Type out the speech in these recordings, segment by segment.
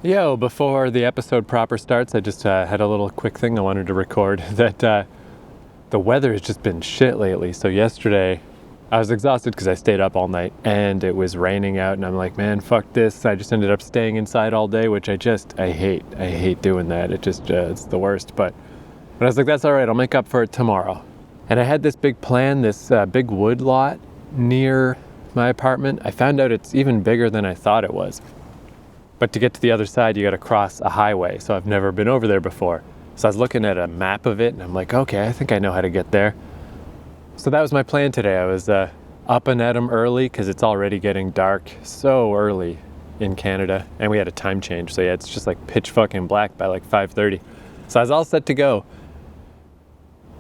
Yo, before the episode proper starts, I just had a little quick thing I wanted to record that the weather has just been shit lately. So yesterday, I was exhausted because I stayed up all night and it was raining out and I'm like, man, fuck this. I just ended up staying inside all day, which I hate. I hate doing that. It's the worst. But I was like, that's all right. I'll make up for it tomorrow. And I had this big plan, this big wood lot near my apartment. I found out it's even bigger than I thought it was. But to get to the other side, you got to cross a highway. So I've never been over there before. So I was looking at a map of it and I'm like, okay, I think I know how to get there. So that was my plan today. I was up and at 'em early because it's already getting dark so early in Canada. And we had a time change. So yeah, it's just like pitch fucking black by like 5:30. So I was all set to go.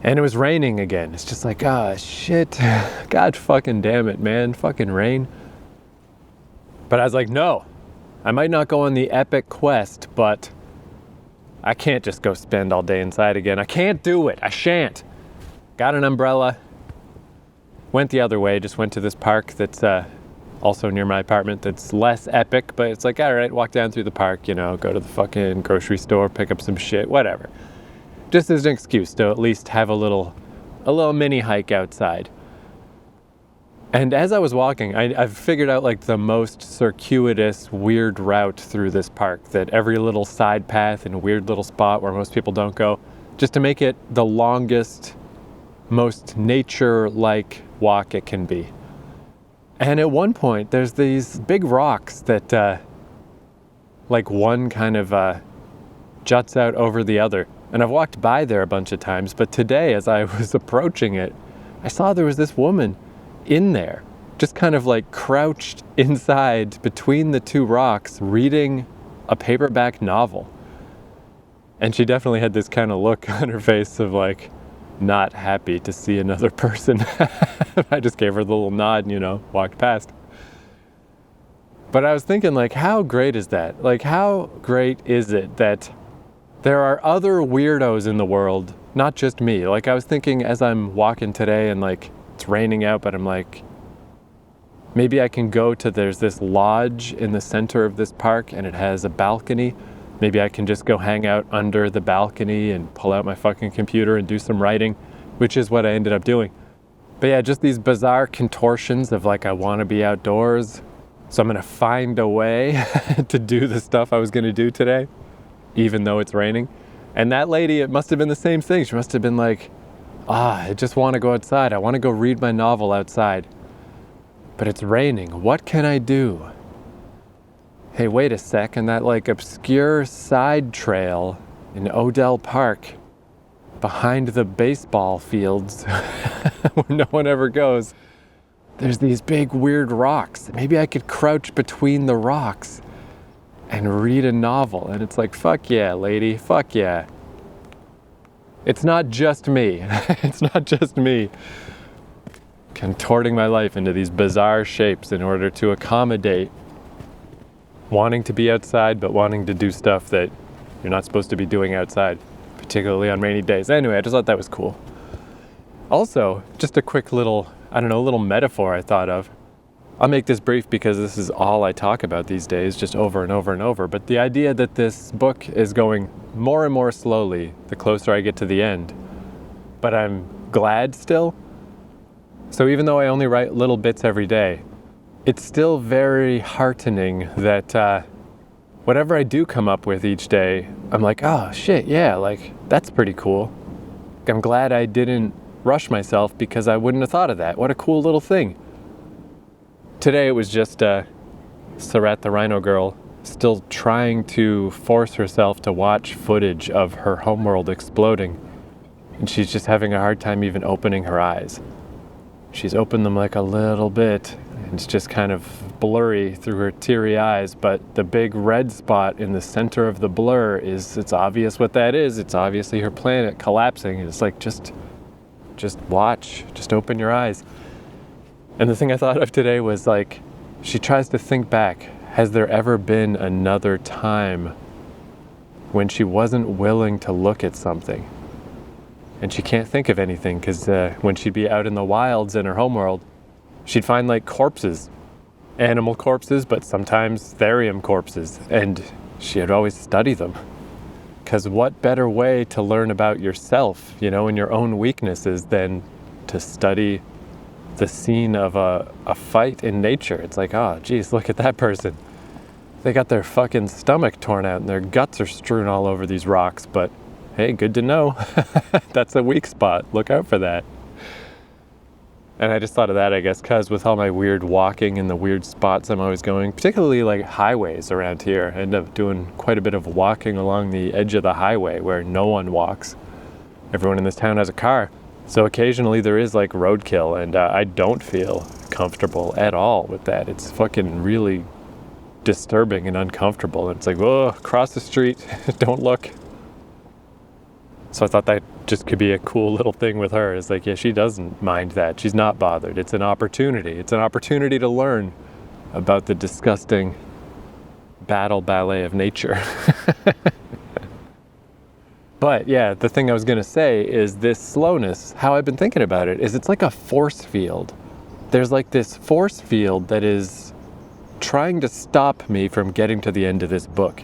And it was raining again. It's just like, shit. God fucking damn it, man. Fucking rain. But I was like, no. I might not go on the epic quest, but I can't just go spend all day inside again. I can't do it. I shan't. Got an umbrella. Went the other way. Just went to this park that's also near my apartment that's less epic, but it's like, all right, walk down through the park, go to the fucking grocery store, pick up some shit, whatever. Just as an excuse to at least have a little mini hike outside. And as I was walking, I've figured out like the most circuitous, weird route through this park, that every little side path and weird little spot where most people don't go, just to make it the longest, most nature-like walk it can be. And at one point, there's these big rocks that, like one kind of juts out over the other. And I've walked by there a bunch of times, but today, as I was approaching it, I saw there was this woman in there, just kind of like crouched inside between the two rocks, reading a paperback novel. And she definitely had this kind of look on her face of like, not happy to see another person. I just gave her the little nod and, walked past. But I was thinking, like, how great is that? Like, how great is it that there are other weirdos in the world, not just me? Like, I was thinking as I'm walking today and like, it's raining out, but I'm like, maybe I can go to, there's this lodge in the center of this park and it has a balcony. Maybe I can just go hang out under the balcony and pull out my fucking computer and do some writing, which is what I ended up doing. But yeah, just these bizarre contortions of like, I want to be outdoors, so I'm going to find a way to do the stuff I was going to do today, even though it's raining. And that lady, it must have been the same thing. She must have been like, I just want to go outside. I want to go read my novel outside. But it's raining. What can I do? Hey, wait a sec. And that like obscure side trail in Odell Park behind the baseball fields where no one ever goes, there's these big weird rocks. Maybe I could crouch between the rocks and read a novel. And it's like, fuck yeah, lady. Fuck yeah. It's not just me. It's not just me contorting my life into these bizarre shapes in order to accommodate wanting to be outside, but wanting to do stuff that you're not supposed to be doing outside, particularly on rainy days. Anyway, I just thought that was cool. Also, just a quick little metaphor I thought of. I'll make this brief because this is all I talk about these days, just over and over and over. But the idea that this book is going more and more slowly the closer I get to the end, but I'm glad still. So even though I only write little bits every day, it's still very heartening that whatever I do come up with each day, I'm like, oh shit, yeah, like that's pretty cool. I'm glad I didn't rush myself because I wouldn't have thought of that. What a cool little thing. Today it was just Sarat the Rhino Girl still trying to force herself to watch footage of her homeworld exploding. And she's just having a hard time even opening her eyes. She's opened them like a little bit, and it's just kind of blurry through her teary eyes, but the big red spot in the center of the blur it's obvious what that is. It's obviously her planet collapsing. It's like, just watch, just open your eyes. And the thing I thought of today was like, she tries to think back. Has there ever been another time when she wasn't willing to look at something? And she can't think of anything because when she'd be out in the wilds in her homeworld, she'd find like corpses, animal corpses, but sometimes therium corpses. And she'd always study them. Because what better way to learn about yourself, and your own weaknesses than to study the scene of a fight in nature? It's like, oh, geez, look at that person. They got their fucking stomach torn out and their guts are strewn all over these rocks, but hey, good to know. That's a weak spot. Look out for that. And I just thought of that, I guess, because with all my weird walking and the weird spots I'm always going, particularly like highways around here, I end up doing quite a bit of walking along the edge of the highway where no one walks. Everyone in this town has a car. So occasionally there is like roadkill, and I don't feel comfortable at all with that. It's fucking really disturbing and uncomfortable. And it's like, oh, cross the street, don't look. So I thought that just could be a cool little thing with her. It's like, yeah, she doesn't mind that. She's not bothered. It's an opportunity. It's an opportunity to learn about the disgusting battle ballet of nature. But yeah, the thing I was going to say is this slowness, how I've been thinking about it, is it's like a force field. There's like this force field that is trying to stop me from getting to the end of this book.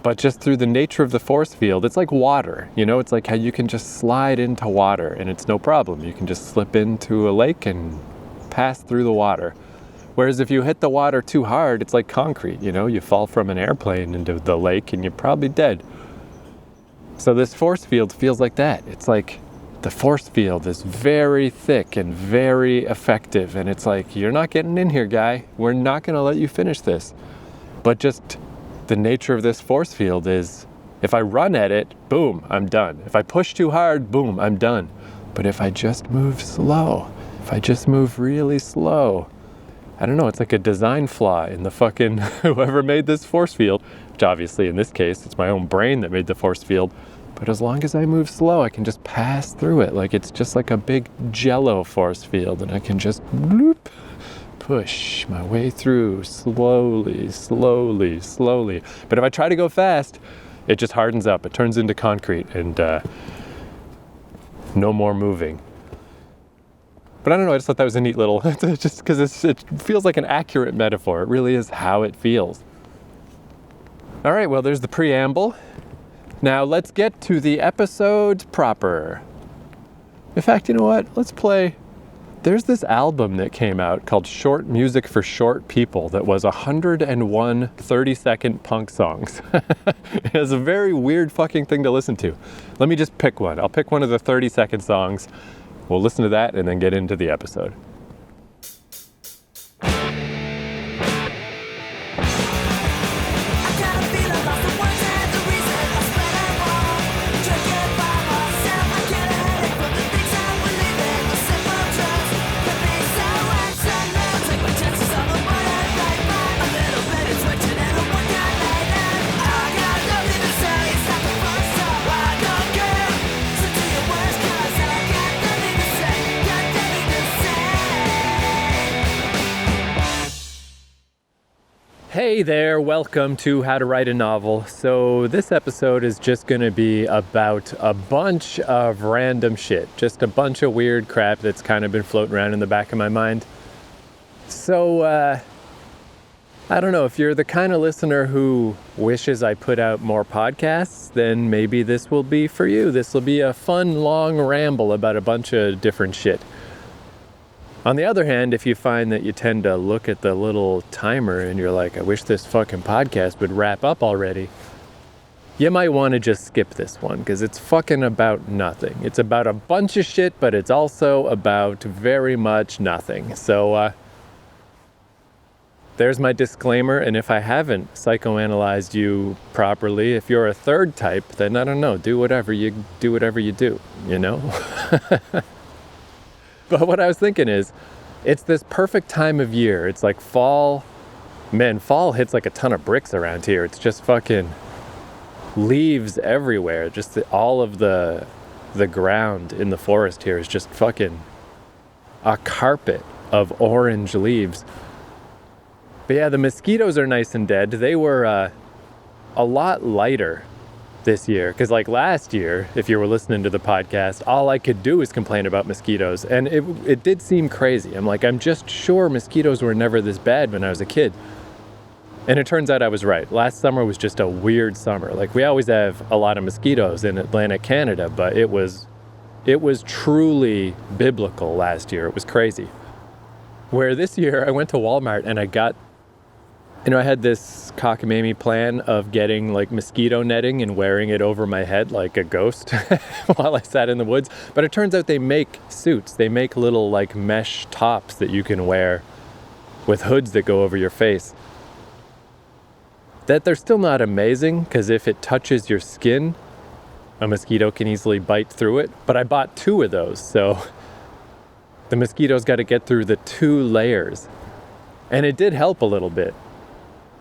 But just through the nature of the force field, it's like water, it's like how you can just slide into water and it's no problem. You can just slip into a lake and pass through the water. Whereas if you hit the water too hard, it's like concrete, you fall from an airplane into the lake and you're probably dead. So this force field feels like that. It's like the force field is very thick and very effective. And it's like, you're not getting in here, guy. We're not going to let you finish this. But just the nature of this force field is, if I run at it, boom, I'm done. If I push too hard, boom, I'm done. But if I just move slow, if I just move really slow, I don't know, it's like a design flaw in the fucking whoever made this force field, which obviously in this case, it's my own brain that made the force field. But as long as I move slow, I can just pass through it. Like it's just like a big jello force field, and I can just bloop, push my way through slowly. But if I try to go fast, it just hardens up. It turns into concrete and no more moving. But I don't know, I just thought that was a neat little, just because it feels like an accurate metaphor. It really is how it feels. All right, well, there's the preamble. Now let's get to the episode proper. In fact, you know what? Let's play. There's this album that came out called Short Music for Short People that was 101 30-second punk songs. It's a very weird fucking thing to listen to. Let me just pick one. I'll pick one of the 30-second songs. We'll listen to that and then get into the episode. Hey there, welcome to How to Write a Novel. So this episode is just going to be about a bunch of random shit, just a bunch of weird crap that's kind of been floating around in the back of my mind. So, I don't know, if you're the kind of listener who wishes I put out more podcasts, then maybe this will be for you. This will be a fun, long ramble about a bunch of different shit. On the other hand, if you find that you tend to look at the little timer and you're like, I wish this fucking podcast would wrap up already, you might want to just skip this one because it's fucking about nothing. It's about a bunch of shit, but it's also about very much nothing. So there's my disclaimer, and if I haven't psychoanalyzed you properly, if you're a third type, then I don't know, do whatever you do, you know? But what I was thinking is, it's this perfect time of year. It's like fall. Man, fall hits like a ton of bricks around here. It's just fucking leaves everywhere. Just all of the ground in the forest here is just fucking a carpet of orange leaves. But yeah, the mosquitoes are nice and dead. They were a lot lighter this year, because like last year, if you were listening to the podcast, all I could do was complain about mosquitoes, and it did seem crazy. I'm just sure mosquitoes were never this bad when I was a kid. And it turns out I was right. Last summer was just a weird summer. Like, we always have a lot of mosquitoes in Atlantic Canada, but it was truly biblical last year. It was crazy. Where this year I went to Walmart and I got, I had this cockamamie plan of getting like mosquito netting and wearing it over my head like a ghost while I sat in the woods. But it turns out they make suits. They make little like mesh tops that you can wear with hoods that go over your face. That they're still not amazing, because if it touches your skin, a mosquito can easily bite through it. But I bought 2 of those, so the mosquito's got to get through the 2 layers. And it did help a little bit.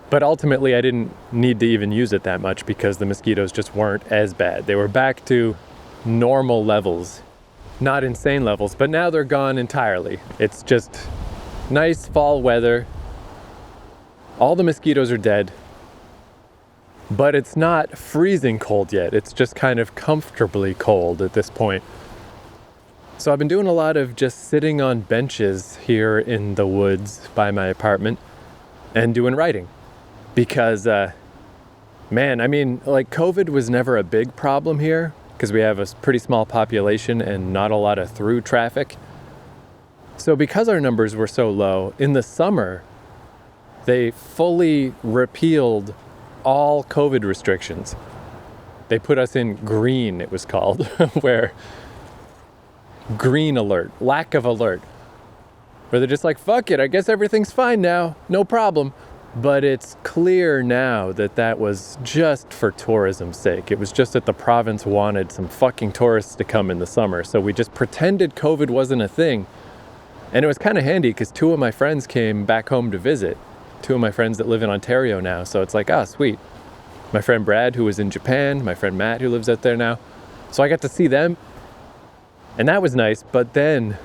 But ultimately, I didn't need to even use it that much because the mosquitoes just weren't as bad. They were back to normal levels, not insane levels, but now they're gone entirely. It's just nice fall weather. All the mosquitoes are dead. But it's not freezing cold yet. It's just kind of comfortably cold at this point. So I've been doing a lot of just sitting on benches here in the woods by my apartment and doing writing. Because, COVID was never a big problem here because we have a pretty small population and not a lot of through traffic. So because our numbers were so low, in the summer, they fully repealed all COVID restrictions. They put us in green, it was called, where green alert, lack of alert, where they're just like, fuck it, I guess everything's fine now, no problem. But it's clear now that that was just for tourism's sake. It was just that the province wanted some fucking tourists to come in the summer. So we just pretended COVID wasn't a thing. And it was kind of handy because 2 of my friends came back home to visit. 2 of my friends that live in Ontario now. So it's like, sweet. My friend Brad, who was in Japan, my friend Matt, who lives out there now. So I got to see them. And that was nice. But then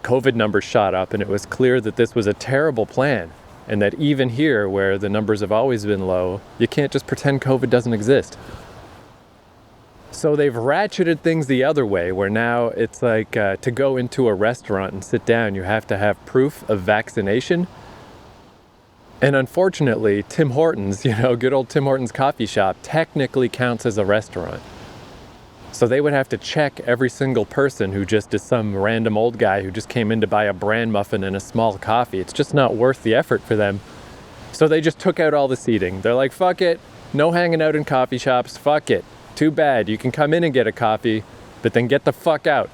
COVID numbers shot up and it was clear that this was a terrible plan. And that even here, where the numbers have always been low, you can't just pretend COVID doesn't exist. So they've ratcheted things the other way, where now it's like to go into a restaurant and sit down, you have to have proof of vaccination. And unfortunately, Tim Hortons, good old Tim Hortons coffee shop, technically counts as a restaurant. So they would have to check every single person who just is some random old guy who just came in to buy a bran muffin and a small coffee. It's just not worth the effort for them. So they just took out all the seating. They're like, fuck it, no hanging out in coffee shops, fuck it. Too bad, you can come in and get a coffee, but then get the fuck out.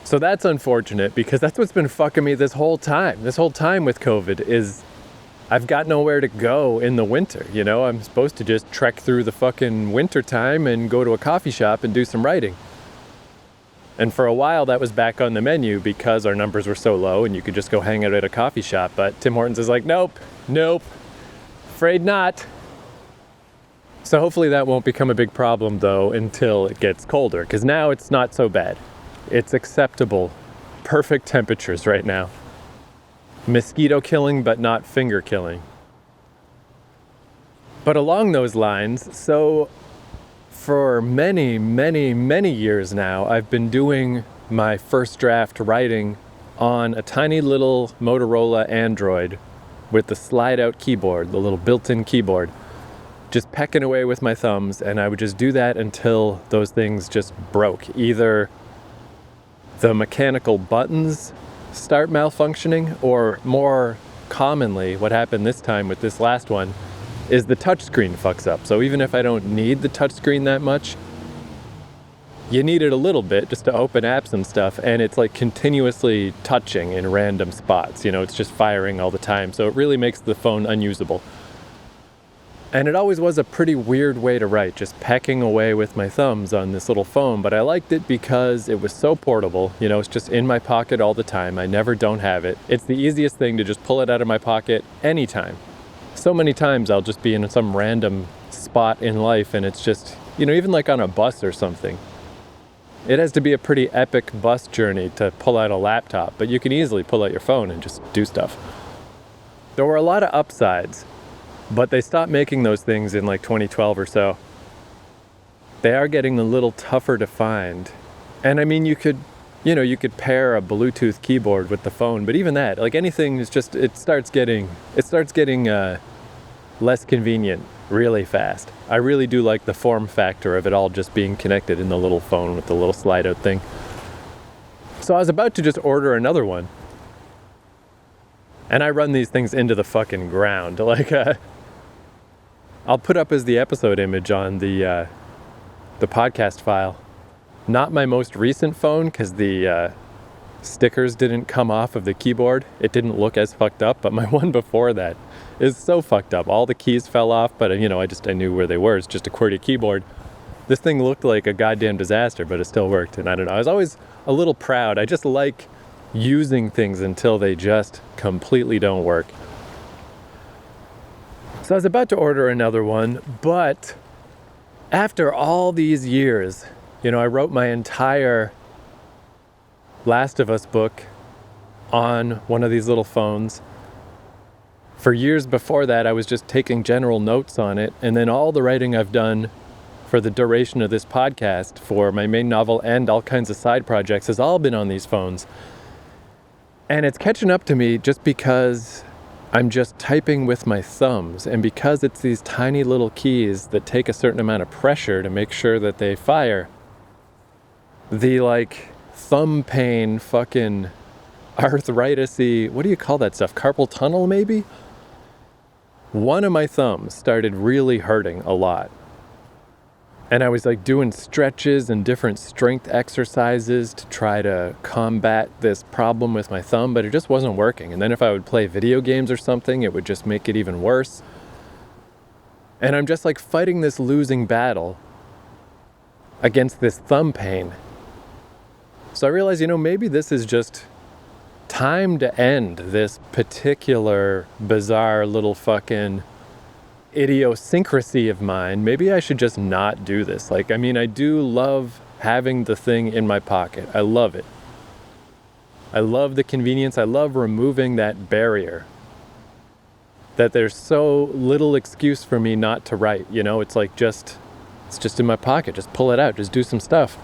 So that's unfortunate because that's what's been fucking me this whole time. This whole time with COVID is I've got nowhere to go in the winter. I'm supposed to just trek through the fucking winter time and go to a coffee shop and do some writing. And for a while that was back on the menu because our numbers were so low and you could just go hang out at a coffee shop. But Tim Hortons is like, nope, afraid not. So hopefully that won't become a big problem though until it gets colder, because now it's not so bad. It's acceptable, perfect temperatures right now. Mosquito killing, but not finger killing. But along those lines, so for many, many, many years now, I've been doing my first draft writing on a tiny little Motorola Android with the slide-out keyboard, the little built-in keyboard, just pecking away with my thumbs, and I would just do that until those things just broke. Either the mechanical buttons start malfunctioning, or more commonly, what happened this time with this last one, is the touchscreen fucks up. So even if I don't need the touchscreen that much, you need it a little bit just to open apps and stuff, and it's like continuously touching in random spots. It's just firing all the time, so it really makes the phone unusable. And it always was a pretty weird way to write, just pecking away with my thumbs on this little phone, but I liked it because it was so portable. It's just in my pocket all the time. I never don't have it. It's the easiest thing to just pull it out of my pocket anytime. So many times I'll just be in some random spot in life and it's just, even like on a bus or something. It has to be a pretty epic bus journey to pull out a laptop, but you can easily pull out your phone and just do stuff. There were a lot of upsides, but they stopped making those things in like 2012 or so. They are getting a little tougher to find. And you could you could pair a Bluetooth keyboard with the phone, but even that, like anything is just, it starts getting less convenient really fast. I really do like the form factor of it all just being connected in the little phone with the little slide out thing. So I was about to just order another one, and I run these things into the fucking ground. Like, I'll put up as the episode image on the podcast file. Not my most recent phone, because the stickers didn't come off of the keyboard. It didn't look as fucked up, but my one before that is so fucked up. All the keys fell off, but I knew where they were. It's just a QWERTY keyboard. This thing looked like a goddamn disaster, but it still worked. And I don't know, I was always a little proud. I just like using things until they just completely don't work. So I was about to order another one, but after all these years, I wrote my entire Last of Us book on one of these little phones. For years before that, I was just taking general notes on it, and then all the writing I've done for the duration of this podcast, for my main novel and all kinds of side projects, has all been on these phones. And it's catching up to me just because I'm just typing with my thumbs, and because it's these tiny little keys that take a certain amount of pressure to make sure that they fire. The thumb pain fucking arthritis-y, what do you call that stuff? Carpal tunnel maybe? One of my thumbs started really hurting a lot. And I was doing stretches and different strength exercises to try to combat this problem with my thumb, but it just wasn't working. And then if I would play video games or something, it would just make it even worse. And I'm just fighting this losing battle against this thumb pain. So I realized, maybe this is just time to end this particular bizarre little fucking idiosyncrasy of mine. Maybe I should just not do this. I do love having the thing in my pocket. I love it. I love the convenience. I love removing that barrier. That there's so little excuse for me not to write. It's just in my pocket. Just pull it out. Just do some stuff.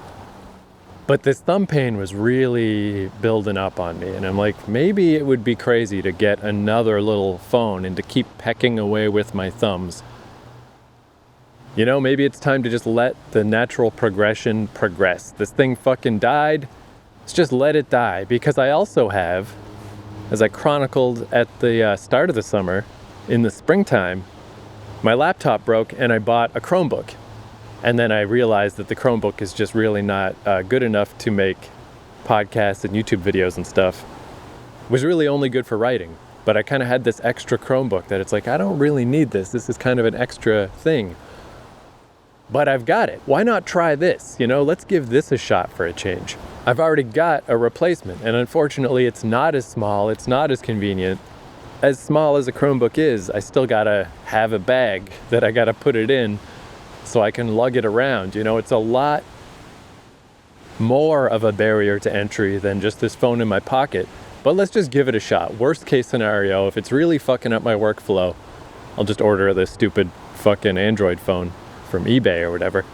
But this thumb pain was really building up on me. And I'm maybe it would be crazy to get another little phone and to keep pecking away with my thumbs. Maybe it's time to just let the natural progression progress. This thing fucking died. Let's just let it die. Because I also have, as I chronicled at the start of the summer, in the springtime, my laptop broke and I bought a Chromebook. And then I realized that the Chromebook is just really not good enough to make podcasts and YouTube videos and stuff. It was really only good for writing. But I kind of had this extra Chromebook that it's I don't really need this. This is kind of an extra thing. But I've got it. Why not try this? Let's give this a shot for a change. I've already got a replacement. And unfortunately, it's not as small. It's not as convenient. As small as a Chromebook is, I still got to have a bag that I got to put it in so I can lug it around. It's a lot more of a barrier to entry than just this phone in my pocket. But let's just give it a shot. Worst case scenario, if it's really fucking up my workflow, I'll just order this stupid fucking Android phone from eBay or whatever.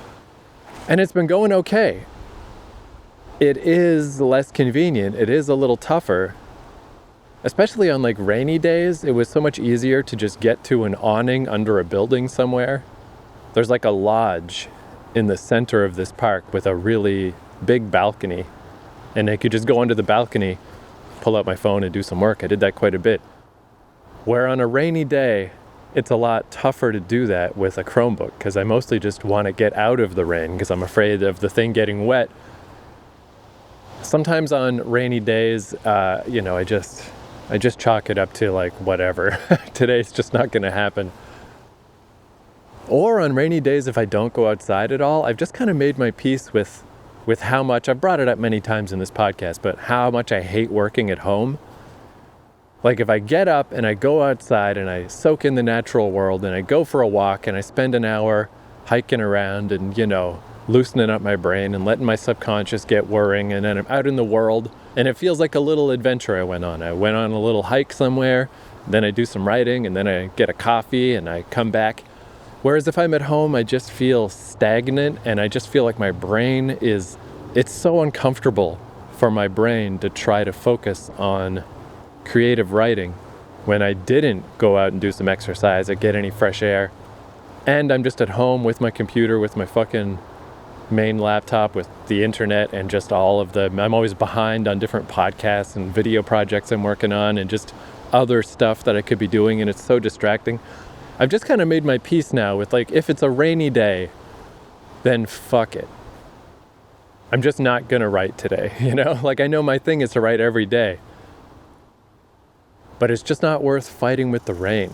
And it's been going okay. It is less convenient. It is a little tougher. Especially on rainy days, it was so much easier to just get to an awning under a building somewhere. There's a lodge in the center of this park with a really big balcony. And I could just go under the balcony, pull out my phone and do some work. I did that quite a bit. Where on a rainy day, it's a lot tougher to do that with a Chromebook because I mostly just want to get out of the rain because I'm afraid of the thing getting wet. Sometimes on rainy days, I just chalk it up to whatever. Today's just not going to happen. Or on rainy days, if I don't go outside at all, I've just kind of made my peace with how much, I've brought it up many times in this podcast, but how much I hate working at home. If I get up and I go outside and I soak in the natural world and I go for a walk and I spend an hour hiking around and, loosening up my brain and letting my subconscious get whirring, and then I'm out in the world and it feels like a little adventure I went on. I went on a little hike somewhere, then I do some writing, and then I get a coffee and I come back. Whereas if I'm at home, I just feel stagnant and I just feel like my brain it's so uncomfortable for my brain to try to focus on creative writing when I didn't go out and do some exercise or get any fresh air. And I'm just at home with my computer, with my fucking main laptop, with the internet, and just I'm always behind on different podcasts and video projects I'm working on and just other stuff that I could be doing, and it's so distracting. I've just kind of made my peace now with, like, if it's a rainy day, then fuck it. I'm just not gonna write today, you know? Like, I know my thing is to write every day, but it's just not worth fighting with the rain.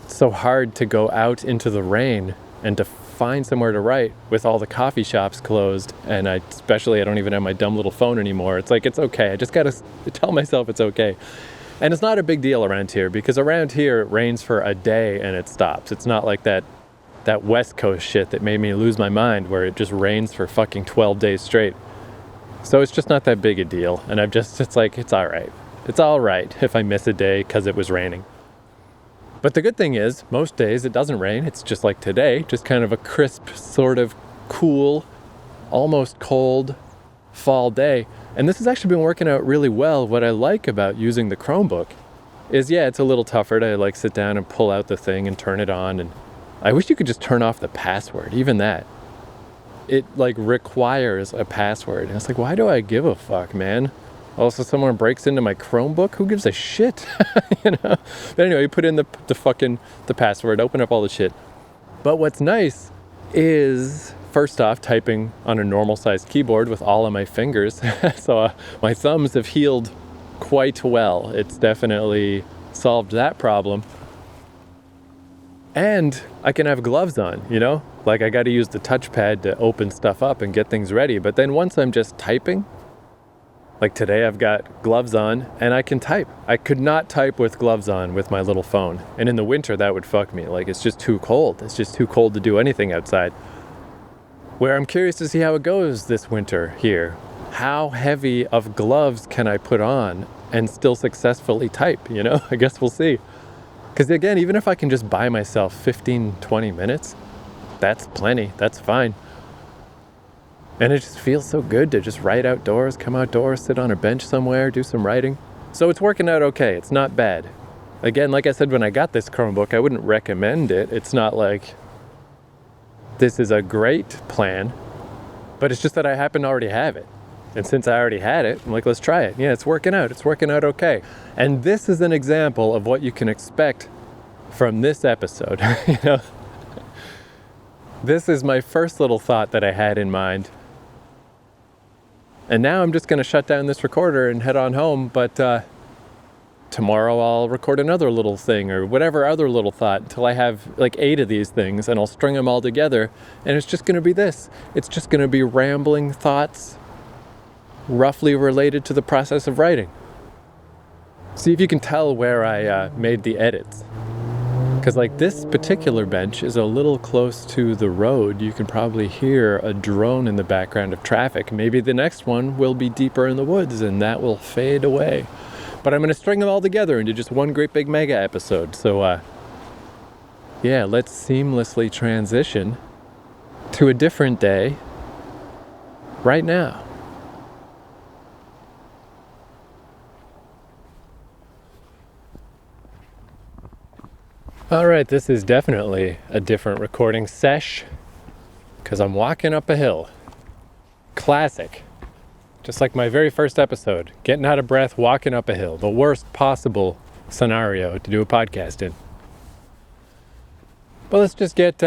It's so hard to go out into the rain and to find somewhere to write with all the coffee shops closed, and I don't even have my dumb little phone anymore. It's like, it's okay. I just gotta tell myself it's okay. And it's not a big deal around here, because around here it rains for a day and it stops. It's not like that West Coast shit that made me lose my mind, where it just rains for fucking 12 days straight. So it's just not that big a deal. And it's like, it's all right. It's all right if I miss a day because it was raining. But the good thing is, most days it doesn't rain. It's just like today, just kind of a crisp, sort of cool, almost cold fall day. And this has actually been working out really well. What I like about using the Chromebook is, yeah, it's a little tougher to like sit down and pull out the thing and turn it on. And I wish you could just turn off the password, even that. It like requires a password. And it's like, why do I give a fuck, man? Also, someone breaks into my Chromebook? Who gives a shit? You know? But anyway, you put in the password, open up all the shit. But what's nice is, first off, typing on a normal sized keyboard with all of my fingers. So my thumbs have healed quite well. It's definitely solved that problem. And I can have gloves on, you know? Like, I got to use the touchpad to open stuff up and get things ready. But then once I'm just typing, like today I've got gloves on and I can type. I could not type with gloves on with my little phone. And in the winter, that would fuck me. Like, it's just too cold. It's just too cold to do anything outside. Where I'm curious to see how it goes this winter here. How heavy of gloves can I put on and still successfully type, you know? I guess we'll see. Because again, even if I can just buy myself 15, 20 minutes, that's plenty. That's fine. And it just feels so good to just write outdoors, come outdoors, sit on a bench somewhere, do some writing. So it's working out okay. It's not bad. Again, like I said, when I got this Chromebook, I wouldn't recommend it. It's not like this is a great plan, but it's just that I happen to already have it. And since I already had it, I'm like, let's try it. Yeah, it's working out. It's working out okay. And this is an example of what you can expect from this episode. You know, this is my first little thought that I had in mind. And now I'm just going to shut down this recorder and head on home. But tomorrow I'll record another little thing or whatever other little thought until I have like 8 of these things, and I'll string them all together. And it's just going to be this. It's just going to be rambling thoughts roughly related to the process of writing. See if you can tell where I made the edits. Because like this particular bench is a little close to the road. You can probably hear a drone in the background of traffic. Maybe the next one will be deeper in the woods and that will fade away. But I'm going to string them all together into just one great big mega episode. So yeah, let's seamlessly transition to a different day right now. All right, this is definitely a different recording sesh because I'm walking up a hill. Classic. Just like my very first episode, getting out of breath, walking up a hill. The worst possible scenario to do a podcast in. But let's get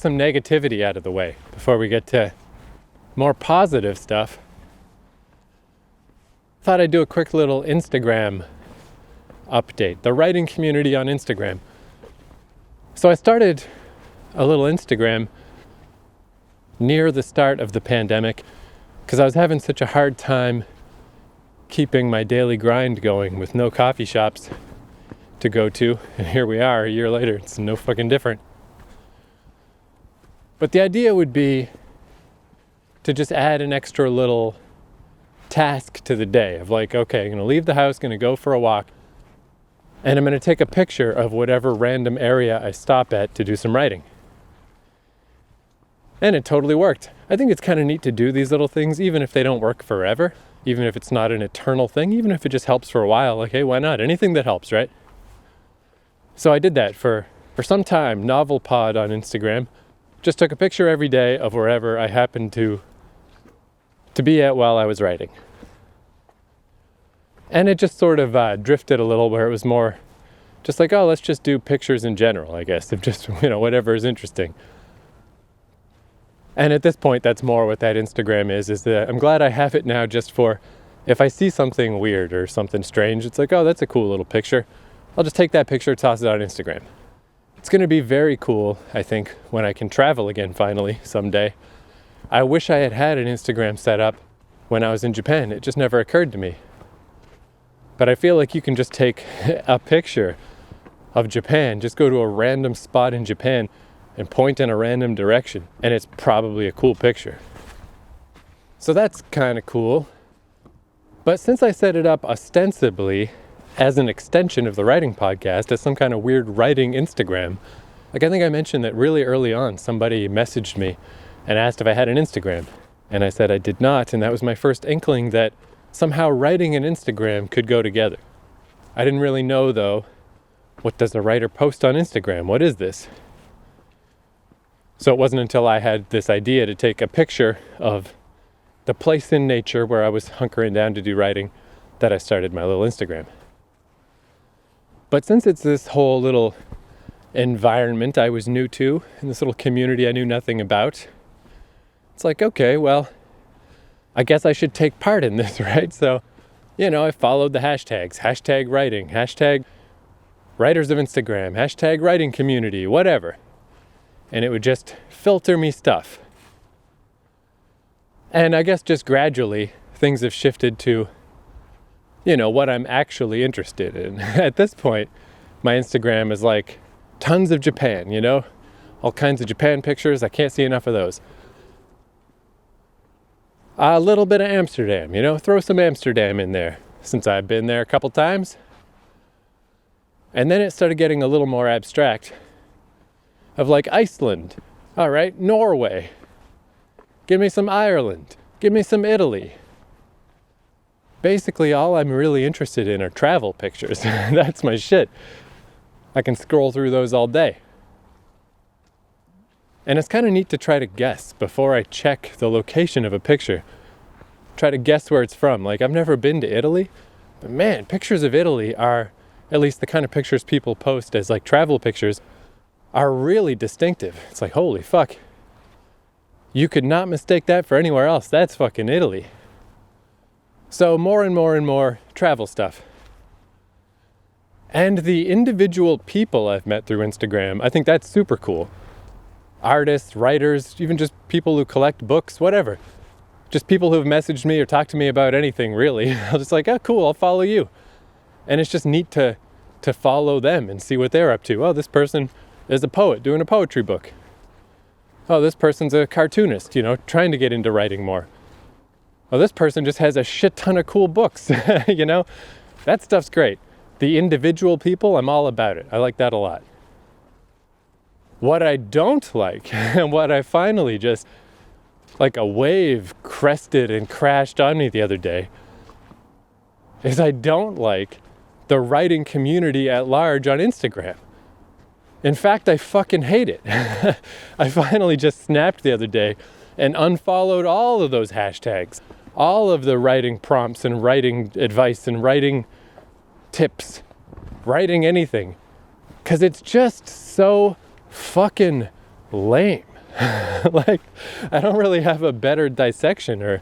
some negativity out of the way before we get to more positive stuff. Thought I'd do a quick little Instagram update. The writing community on Instagram. So I started a little Instagram near the start of the pandemic because I was having such a hard time keeping my daily grind going with no coffee shops to go to. And here we are a year later, it's no fucking different. But the idea would be to just add an extra little task to the day of like, okay, I'm going to leave the house, going to go for a walk. And I'm going to take a picture of whatever random area I stop at to do some writing. And it totally worked. I think it's kind of neat to do these little things, even if they don't work forever, even if it's not an eternal thing, even if it just helps for a while. Like, hey, why not? Anything that helps, right? So I did that for some time. Novel Pod on Instagram. Just took a picture every day of wherever I happened to be at while I was writing. And it just sort of drifted a little, where it was more just like, oh, let's just do pictures in general, I guess, of just, whatever is interesting. And at this point, that's more what that Instagram is that I'm glad I have it now, just for if I see something weird or something strange, it's like, oh, that's a cool little picture. I'll just take that picture, toss it on Instagram. It's going to be very cool, I think, when I can travel again finally someday. I wish I had had an Instagram set up when I was in Japan. It just never occurred to me. But I feel like you can just take a picture of Japan, just go to a random spot in Japan and point in a random direction, and it's probably a cool picture. So that's kind of cool. But since I set it up ostensibly as an extension of the writing podcast, as some kind of weird writing Instagram, like I think I mentioned that really early on, somebody messaged me and asked if I had an Instagram. And I said I did not, and that was my first inkling that somehow writing and Instagram could go together. I didn't really know, though, what does a writer post on Instagram? What is this? So it wasn't until I had this idea to take a picture of the place in nature where I was hunkering down to do writing that I started my little Instagram. But since it's this whole little environment I was new to, in this little community I knew nothing about, it's like, okay, well, I guess I should take part in this, right? So, I followed the hashtags, hashtag writing, hashtag writers of Instagram, hashtag writing community, whatever. And it would just filter me stuff. And I guess just gradually things have shifted to, what I'm actually interested in. At this point, my Instagram is like tons of Japan, all kinds of Japan pictures. I can't see enough of those. A little bit of Amsterdam, throw some Amsterdam in there, since I've been there a couple times. And then it started getting a little more abstract, of like Iceland, all right, Norway, give me some Ireland, give me some Italy. Basically, all I'm really interested in are travel pictures. That's my shit. I can scroll through those all day. And it's kind of neat to try to guess before I check the location of a picture. Try to guess where it's from. Like, I've never been to Italy, but man, pictures of Italy are, at least the kind of pictures people post as like travel pictures, are really distinctive. It's like, holy fuck. You could not mistake that for anywhere else. That's fucking Italy. So more and more and more travel stuff. And the individual people I've met through Instagram, I think that's super cool. Artists, writers, even just people who collect books, whatever. Just people who have messaged me or talked to me about anything, really. I'll just like, oh, cool, I'll follow you. And it's just neat to follow them and see what they're up to. Oh, this person is a poet doing a poetry book. Oh, this person's a cartoonist, trying to get into writing more. Oh, this person just has a shit ton of cool books, That stuff's great. The individual people, I'm all about it. I like that a lot. What I don't like, and what I finally just, like a wave crested and crashed on me the other day, is I don't like the writing community at large on Instagram. In fact, I fucking hate it. I finally just snapped the other day and unfollowed all of those hashtags, all of the writing prompts and writing advice and writing tips, writing anything, because it's just so fucking lame. Like, I don't really have a better dissection or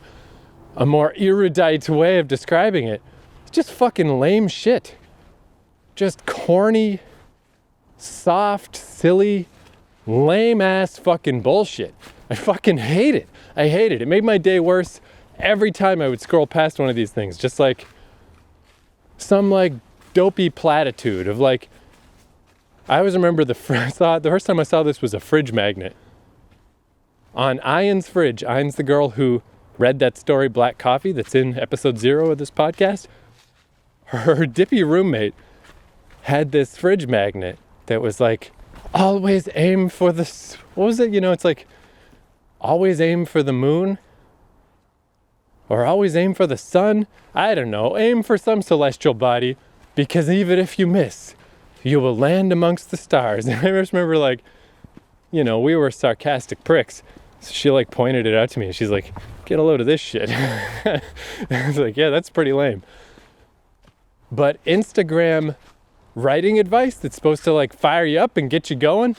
a more erudite way of describing it. It's just fucking lame shit. Just corny, soft, silly, lame-ass fucking bullshit. I fucking hate it. I hate it. It made my day worse every time I would scroll past one of these things. Just like some like dopey platitude of like, I always remember the first time I saw this was a fridge magnet. On Ian's fridge. Ian's the girl who read that story, Black Coffee, that's in episode 0 of this podcast. Her dippy roommate had this fridge magnet that was like, always aim for the, what was it? It's like, always aim for the moon, or always aim for the sun. I don't know, aim for some celestial body, because even if you miss, you will land amongst the stars. And I just remember, like, you know, we were sarcastic pricks. So she like pointed it out to me and she's like, get a load of this shit. I was like, yeah, that's pretty lame. But Instagram writing advice that's supposed to like fire you up and get you going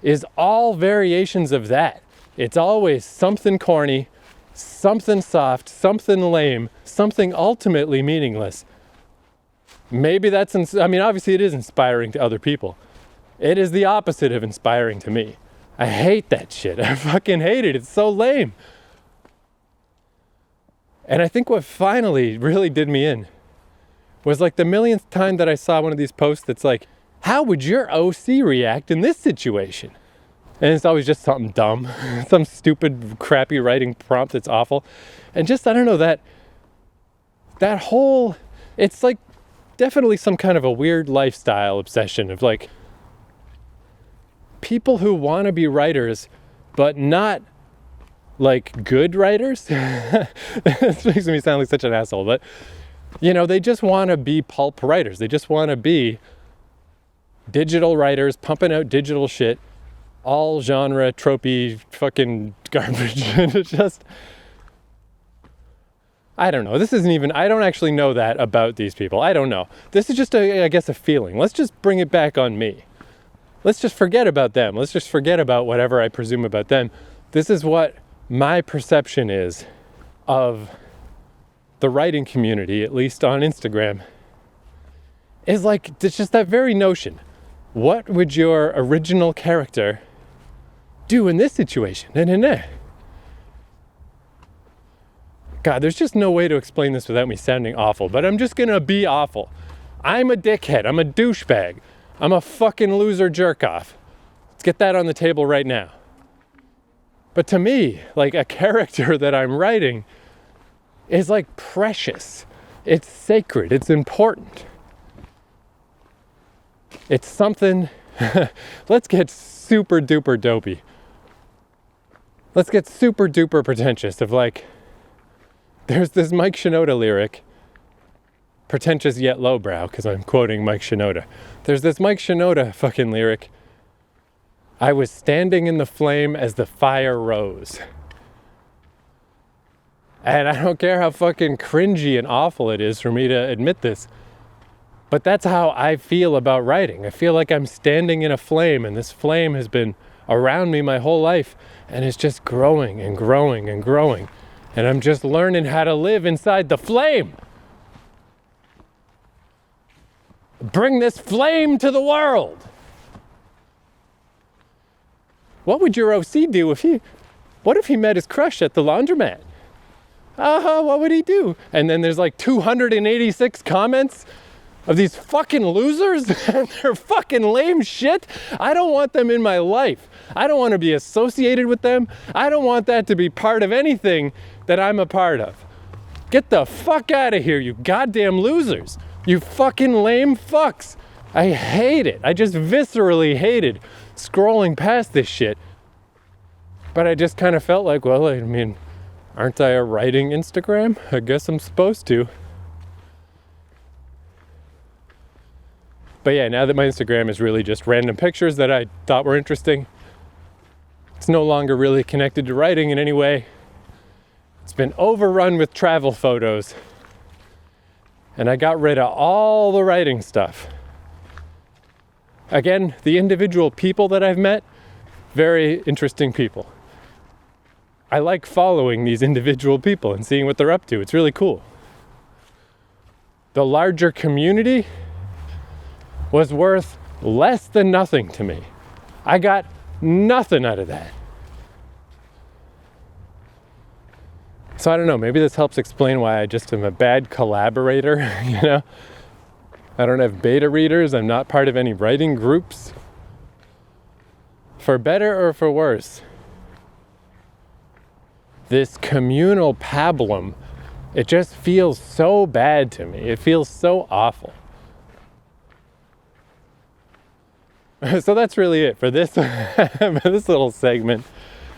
is all variations of that. It's always something corny, something soft, something lame, something ultimately meaningless. Maybe that's, obviously it is inspiring to other people. It is the opposite of inspiring to me. I hate that shit. I fucking hate it. It's so lame. And I think what finally really did me in was like the millionth time that I saw one of these posts that's like, how would your OC react in this situation? And it's always just something dumb, some stupid, crappy writing prompt that's awful. And just, I don't know, that whole, it's like definitely some kind of a weird lifestyle obsession of like people who want to be writers, but not like good writers. This makes me sound like such an asshole, but you know, they just want to be pulp writers. They just want to be digital writers, pumping out digital shit, all genre, tropey, fucking garbage. And it's just, I don't know. This isn't even, I don't actually know that about these people. I don't know. This is just, I guess, a feeling. Let's just bring it back on me. Let's just forget about them. Let's just forget about whatever I presume about them. This is what my perception is of the writing community, at least on Instagram, is like, it's just that very notion. What would your original character do in this situation? God, there's just no way to explain this without me sounding awful, but I'm just gonna be awful. I'm a dickhead. I'm a douchebag. I'm a fucking loser jerk off. Let's get that on the table right now. But to me, like a character that I'm writing is like precious. It's sacred. It's important. It's something. Let's get super duper dopey. Let's get super duper pretentious of like, there's this Mike Shinoda lyric, pretentious yet lowbrow, because I'm quoting Mike Shinoda. There's this Mike Shinoda fucking lyric. I was standing in the flame as the fire rose. And I don't care how fucking cringy and awful it is for me to admit this, but that's how I feel about writing. I feel like I'm standing in a flame, and this flame has been around me my whole life, and it's just growing and growing and growing. And I'm just learning how to live inside the flame. Bring this flame to the world. What would your OC do what if he met his crush at the laundromat? What would he do? And then there's like 286 comments of these fucking losers and their fucking lame shit. I don't want them in my life. I don't want to be associated with them. I don't want that to be part of anything that I'm a part of. Get the fuck out of here, you goddamn losers. You fucking lame fucks. I hate it. I just viscerally hated scrolling past this shit. But I just kind of felt like, well, I mean, aren't I a writing Instagram? I guess I'm supposed to. But yeah, now that my Instagram is really just random pictures that I thought were interesting, it's no longer really connected to writing in any way. It's been overrun with travel photos. And I got rid of all the writing stuff. Again, the individual people that I've met, very interesting people. I like following these individual people and seeing what they're up to. It's really cool. The larger community was worth less than nothing to me. I got nothing out of that. So I don't know, maybe this helps explain why I just am a bad collaborator, you know? I don't have beta readers, I'm not part of any writing groups. For better or for worse, this communal pablum, it just feels so bad to me. It feels so awful. So that's really it for this, for this little segment.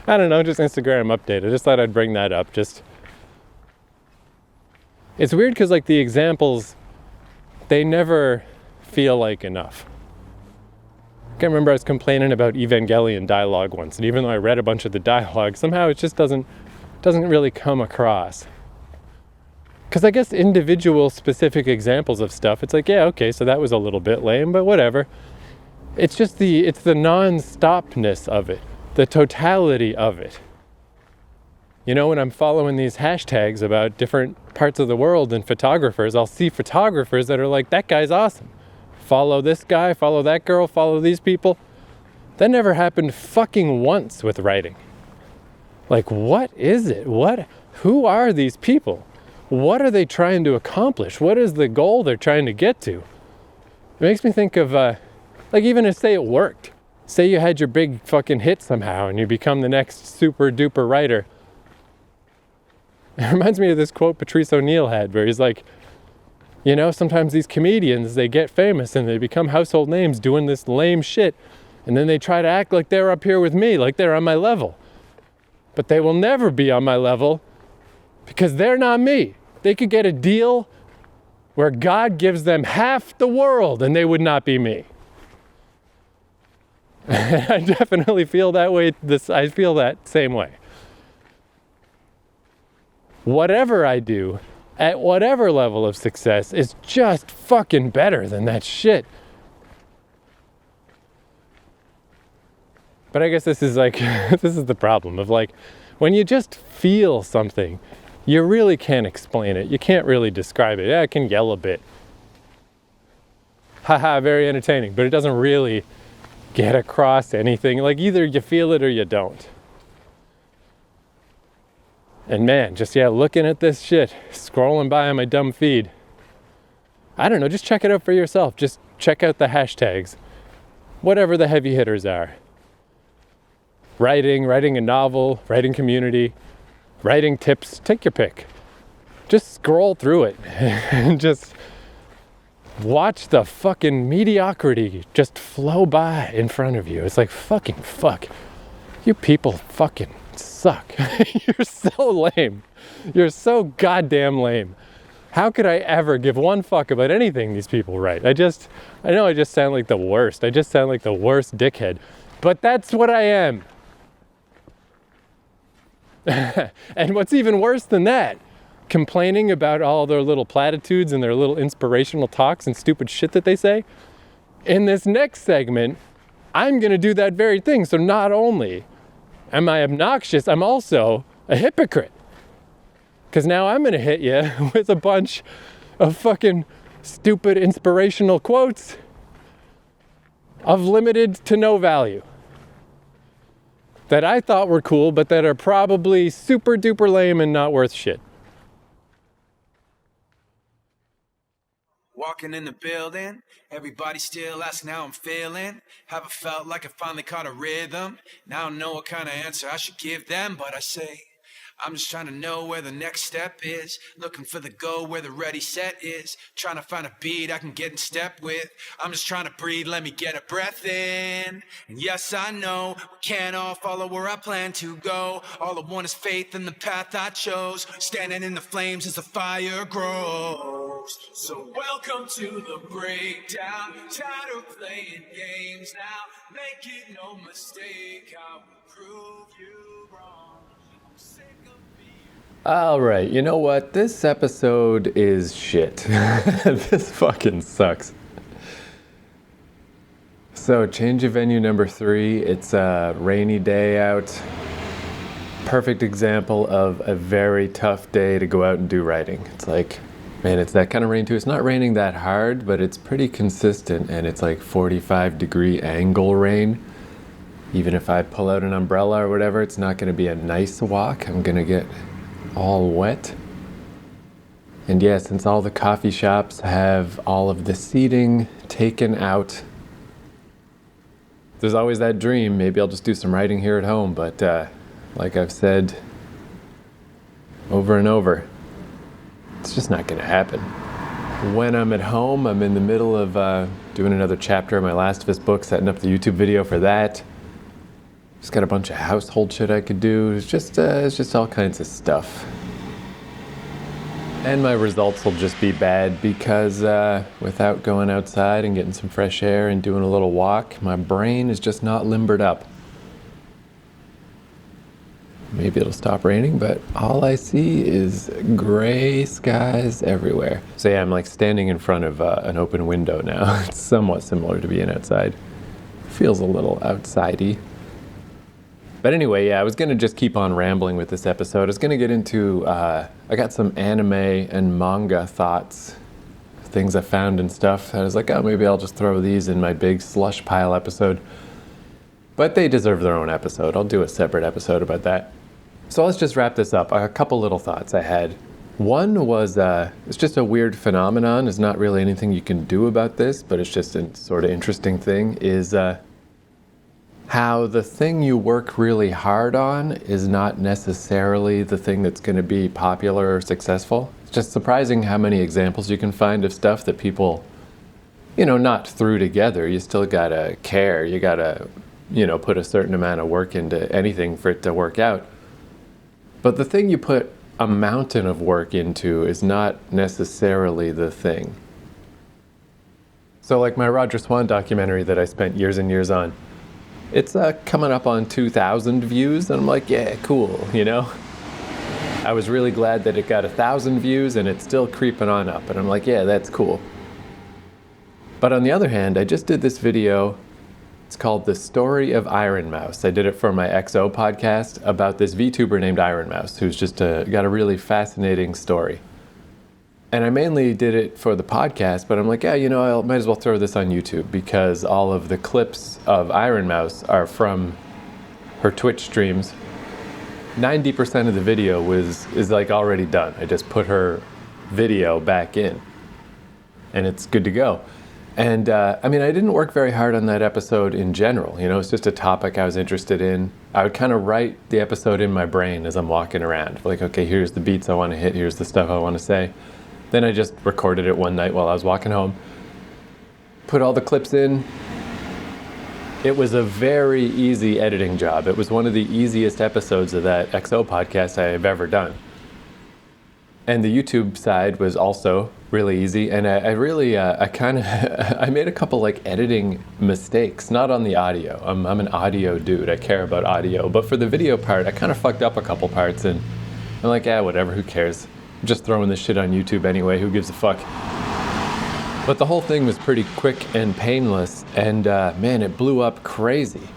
I don't know, just Instagram update. I just thought I'd bring that up. Just, it's weird because like the examples, they never feel like enough. I can remember I was complaining about Evangelion dialogue once, and even though I read a bunch of the dialogue, somehow it just doesn't really come across. Because I guess individual specific examples of stuff, it's like, yeah, okay, so that was a little bit lame, but whatever. It's just it's the non-stopness of it, the totality of it. You know, when I'm following these hashtags about different parts of the world and photographers, I'll see photographers that are like, that guy's awesome. Follow this guy, follow that girl, follow these people. That never happened fucking once with writing. Like, what is it? Who are these people? What are they trying to accomplish? What is the goal they're trying to get to? It makes me think of, like, even if, say, it worked. Say you had your big fucking hit somehow and you become the next super duper writer. It reminds me of this quote Patrice O'Neill had where he's like, you know, sometimes these comedians, they get famous and they become household names doing this lame shit. And then they try to act like they're up here with me, like they're on my level. But they will never be on my level because they're not me. They could get a deal where God gives them half the world and they would not be me. I definitely feel that way. I feel that same way. Whatever I do, at whatever level of success, is just fucking better than that shit. But I guess this is like, this is the problem of like, when you just feel something, you really can't explain it. You can't really describe it. Yeah, I can yell a bit. Haha, very entertaining, but it doesn't really get across anything. Like either you feel it or you don't. And man, just looking at this shit, scrolling by on my dumb feed. I don't know, just check it out for yourself. Just check out the hashtags. Whatever the heavy hitters are. Writing a novel, writing community, writing tips, take your pick. Just scroll through it and just watch the fucking mediocrity just flow by in front of you. It's like fuck. You people fucking suck. You're so lame. You're so goddamn lame. How could I ever give one fuck about anything these people write? I know I just sound like the worst. I just sound like the worst dickhead. But that's what I am. And what's even worse than that, complaining about all their little platitudes and their little inspirational talks and stupid shit that they say. In this next segment, I'm going to do that very thing. So not only am I obnoxious, I'm also a hypocrite. Because now I'm going to hit you with a bunch of fucking stupid inspirational quotes of limited to no value that I thought were cool, but that are probably super duper lame and not worth shit. Walking in the building, everybody still asking how I'm feeling. Haven't felt like I finally caught a rhythm. Now I don't know what kind of answer I should give them, but I say, I'm just trying to know where the next step is. Looking for the go where the ready set is. Trying to find a beat I can get in step with. I'm just trying to breathe, let me get a breath in. And yes, I know we can't all follow where I plan to go. All I want is faith in the path I chose. Standing in the flames as the fire grows. So welcome to the breakdown. Tired of playing games now. Make it no mistake, I will prove you wrong. All right, you know what? This episode is shit. This fucking sucks. So, change of venue number 3. It's a rainy day out. Perfect example of a very tough day to go out and do writing. It's like, man, it's that kind of rain too. It's not raining that hard, but it's pretty consistent, and it's like 45-degree angle rain. Even if I pull out an umbrella or whatever, it's not going to be a nice walk. I'm going to get all wet. And yeah, since all the coffee shops have all of the seating taken out, there's always that dream. Maybe I'll just do some writing here at home. But like I've said over and over, it's just not going to happen. When I'm at home, I'm in the middle of doing another chapter of my Last of Us book, setting up the YouTube video for that. Just got a bunch of household shit I could do. It's just all kinds of stuff. And my results will just be bad because without going outside and getting some fresh air and doing a little walk, my brain is just not limbered up. Maybe it'll stop raining, but all I see is gray skies everywhere. So yeah, I'm like standing in front of an open window now. It's somewhat similar to being outside. Feels a little outsidey. But anyway, yeah, I was going to just keep on rambling with this episode. I was going to get into, I got some anime and manga thoughts, things I found and stuff. I was like, oh, maybe I'll just throw these in my big slush pile episode. But they deserve their own episode. I'll do a separate episode about that. So let's just wrap this up. A couple little thoughts I had. One was, it's just a weird phenomenon. There's not really anything you can do about this, but it's just a sort of interesting thing, is how the thing you work really hard on is not necessarily the thing that's going to be popular or successful. It's just surprising how many examples you can find of stuff that people, not threw together. You still gotta care. You gotta, put a certain amount of work into anything for it to work out. But the thing you put a mountain of work into is not necessarily the thing. So like my Roger Swan documentary that I spent years and years on, it's coming up on 2,000 views, and I'm like, yeah, cool, I was really glad that it got 1,000 views, and it's still creeping on up, and I'm like, yeah, that's cool. But on the other hand, I just did this video. It's called The Story of Iron Mouse. I did it for my XO podcast about this VTuber named Iron Mouse, who's just got a really fascinating story. And I mainly did it for the podcast, but I'm like, yeah, I might as well throw this on YouTube because all of the clips of Iron Mouse are from her Twitch streams. 90% of the video is like already done. I just put her video back in, and it's good to go. And I didn't work very hard on that episode in general. It's just a topic I was interested in. I would kind of write the episode in my brain as I'm walking around. Like, okay, here's the beats I want to hit, here's the stuff I want to say. Then I just recorded it one night while I was walking home. Put all the clips in. It was a very easy editing job. It was one of the easiest episodes of that XO podcast I have ever done. And the YouTube side was also really easy. And I made a couple like editing mistakes, not on the audio. I'm an audio dude. I care about audio. But for the video part, I kind of fucked up a couple parts. And I'm like, whatever, who cares? I'm just throwing this shit on YouTube anyway. Who gives a fuck? But the whole thing was pretty quick and painless. And man, it blew up crazy.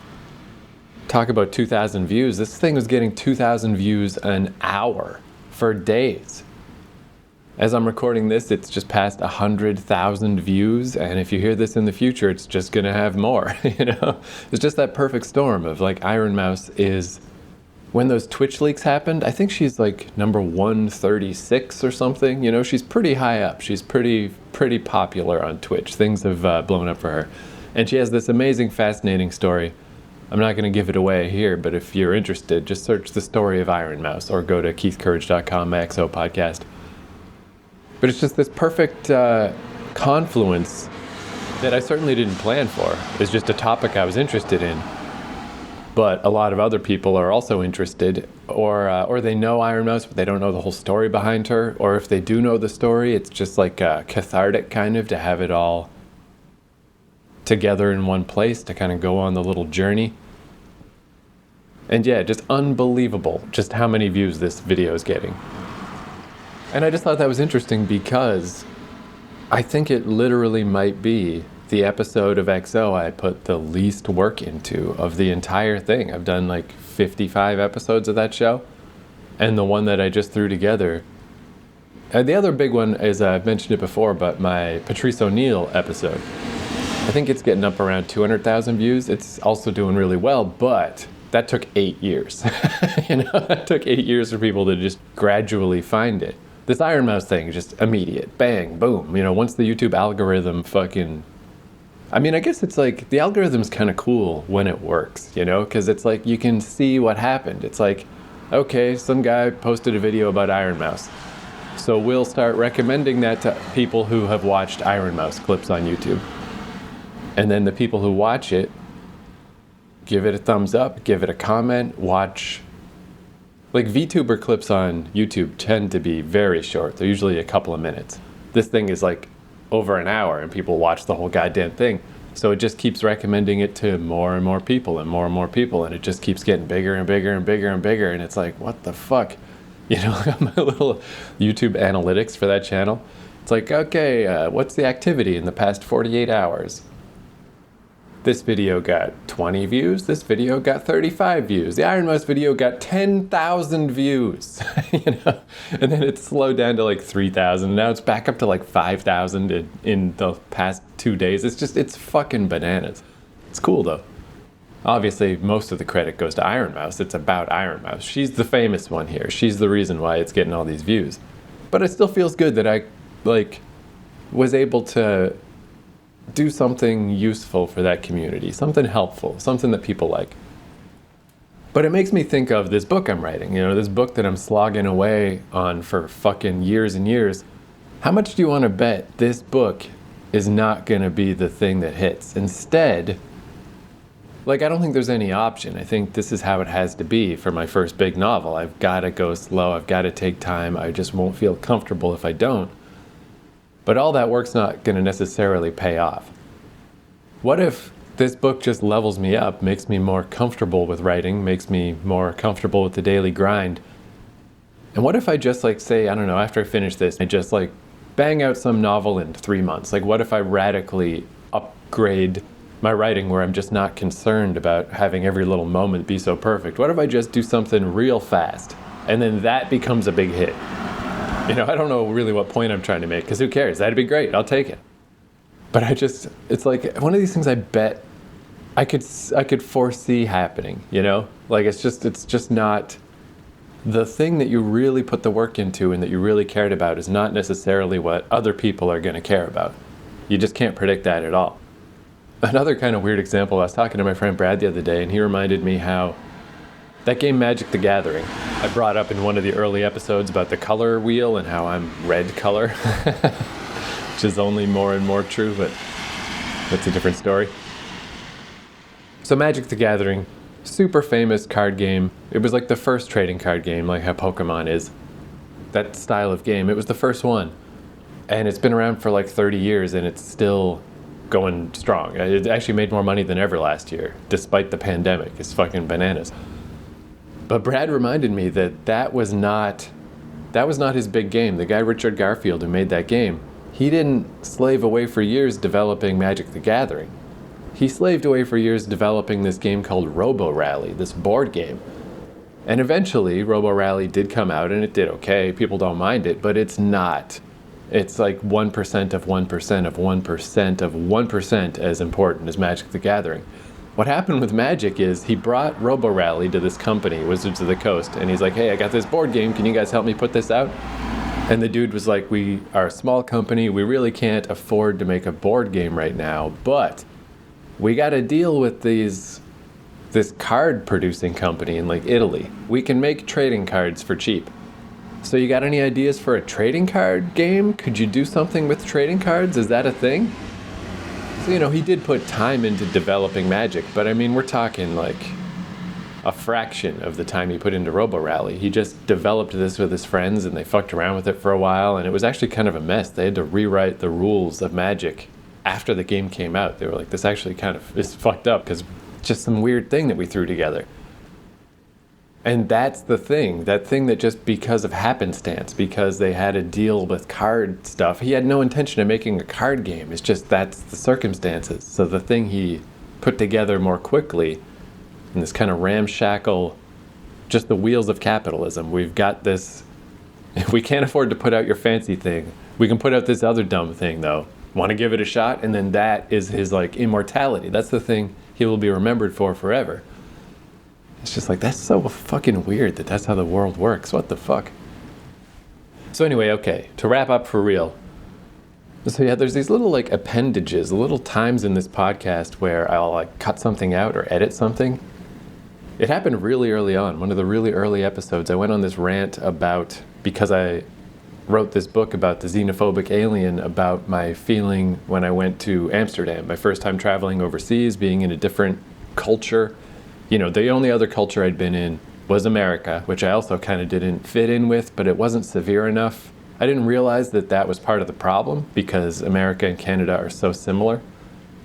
Talk about 2,000 views. This thing was getting 2,000 views an hour for days. As I'm recording this, it's just past 100,000 views, and if you hear this in the future, it's just gonna have more, It's just that perfect storm of like Iron Mouse is, when those Twitch leaks happened, I think she's like number 136 or something, she's pretty high up. She's pretty popular on Twitch. Things have blown up for her. And she has this amazing, fascinating story. I'm not gonna give it away here, but if you're interested, just search The Story of Iron Mouse or go to keithcourage.com, my XO podcast. But it's just this perfect confluence that I certainly didn't plan for. It's just a topic I was interested in. But a lot of other people are also interested, or they know Iron Mouse, but they don't know the whole story behind her. Or if they do know the story, it's just like cathartic kind of to have it all together in one place to kind of go on the little journey. And yeah, just unbelievable just how many views this video is getting. And I just thought that was interesting because I think it literally might be the episode of XO I put the least work into of the entire thing. I've done like 55 episodes of that show. And the one that I just threw together. The other big one is, I've mentioned it before, but my Patrice O'Neal episode. I think it's getting up around 200,000 views. It's also doing really well, but that took 8 years. It took 8 years for people to just gradually find it. This Iron Mouse thing is just immediate. Bang, boom. Once the YouTube algorithm I guess it's like, the algorithm's kind of cool when it works, because it's like you can see what happened. It's like, okay, some guy posted a video about Iron Mouse. So we'll start recommending that to people who have watched Iron Mouse clips on YouTube. And then the people who watch it give it a thumbs up, give it a comment, watch. Like VTuber clips on YouTube tend to be very short. They're usually a couple of minutes. This thing is like over an hour and people watch the whole goddamn thing. So it just keeps recommending it to more and more people and more people. And it just keeps getting bigger and bigger and bigger and bigger. And it's like, what the fuck? You know, my little YouTube analytics for that channel. It's like, okay, what's the activity in the past 48 hours? This video got 20 views. This video got 35 views. The Iron Mouse video got 10,000 views. You know, and then it slowed down to like 3,000. Now it's back up to like 5,000 in the past 2 days. It's fucking bananas. It's cool though. Obviously, most of the credit goes to Iron Mouse. It's about Iron Mouse. She's the famous one here. She's the reason why it's getting all these views. But it still feels good that I was able to do something useful for that community, something helpful, something that people like. But it makes me think of this book I'm writing, you know, this book that I'm slogging away on for fucking years and years. How much do you want to bet this book is not going to be the thing that hits? Instead, I don't think there's any option. I think this is how it has to be for my first big novel. I've got to go slow. I've got to take time. I just won't feel comfortable if I don't. But all that work's not going to necessarily pay off. What if this book just levels me up, makes me more comfortable with writing, makes me more comfortable with the daily grind? And what if I just say, I don't know, after I finish this, I just bang out some novel in 3 months? What if I radically upgrade my writing where I'm just not concerned about having every little moment be so perfect? What if I just do something real fast and then that becomes a big hit? You know, I don't know really what point I'm trying to make, because who cares? That'd be great. I'll take it. But it's like one of these things I bet I could foresee happening, you know? It's just not the thing that you really put the work into and that you really cared about is not necessarily what other people are going to care about. You just can't predict that at all. Another kind of weird example, I was talking to my friend Brad the other day, and he reminded me how that game Magic the Gathering, I brought up in one of the early episodes about the color wheel and how I'm red color, which is only more and more true, but that's a different story. So Magic the Gathering, super famous card game. It was like the first trading card game, like how Pokemon is. That style of game, it was the first one. And it's been around for like 30 years and it's still going strong. It actually made more money than ever last year, despite the pandemic. It's fucking bananas. But Brad reminded me that was not his big game. The guy Richard Garfield who made that game, he didn't slave away for years developing Magic the Gathering. He slaved away for years developing this game called Robo Rally, this board game. And eventually, Robo Rally did come out and it did okay. People don't mind it, but it's not. It's like 1% of 1% of 1% of 1% as important as Magic the Gathering. What happened with Magic is he brought Robo Rally to this company, Wizards of the Coast, and he's like, hey, I got this board game. Can you guys help me put this out? And the dude was like, we are a small company. We really can't afford to make a board game right now, but we got to deal with this card producing company in Italy. We can make trading cards for cheap. So you got any ideas for a trading card game? Could you do something with trading cards? Is that a thing? So, he did put time into developing Magic, but I mean, we're talking a fraction of the time he put into Robo Rally. He just developed this with his friends and they fucked around with it for a while, and it was actually kind of a mess. They had to rewrite the rules of Magic after the game came out. They were like, this actually kind of is fucked up because it's just some weird thing that we threw together. And that's the thing, that just because of happenstance, because they had to deal with card stuff, he had no intention of making a card game. It's just that's the circumstances. So the thing he put together more quickly in this kind of ramshackle, just the wheels of capitalism. We've got this, we can't afford to put out your fancy thing. We can put out this other dumb thing though. Want to give it a shot? And then that is his immortality. That's the thing he will be remembered for forever. It's just that's so fucking weird that's how the world works. What the fuck? So anyway, okay, to wrap up for real. So yeah, there's these little appendages, little times in this podcast where I'll cut something out or edit something. It happened really early on, one of the really early episodes. I went on this rant because I wrote this book about the xenophobic alien, about my feeling when I went to Amsterdam, my first time traveling overseas, being in a different culture, the only other culture I'd been in was America, which I also kind of didn't fit in with, but it wasn't severe enough. I didn't realize that that was part of the problem because America and Canada are so similar.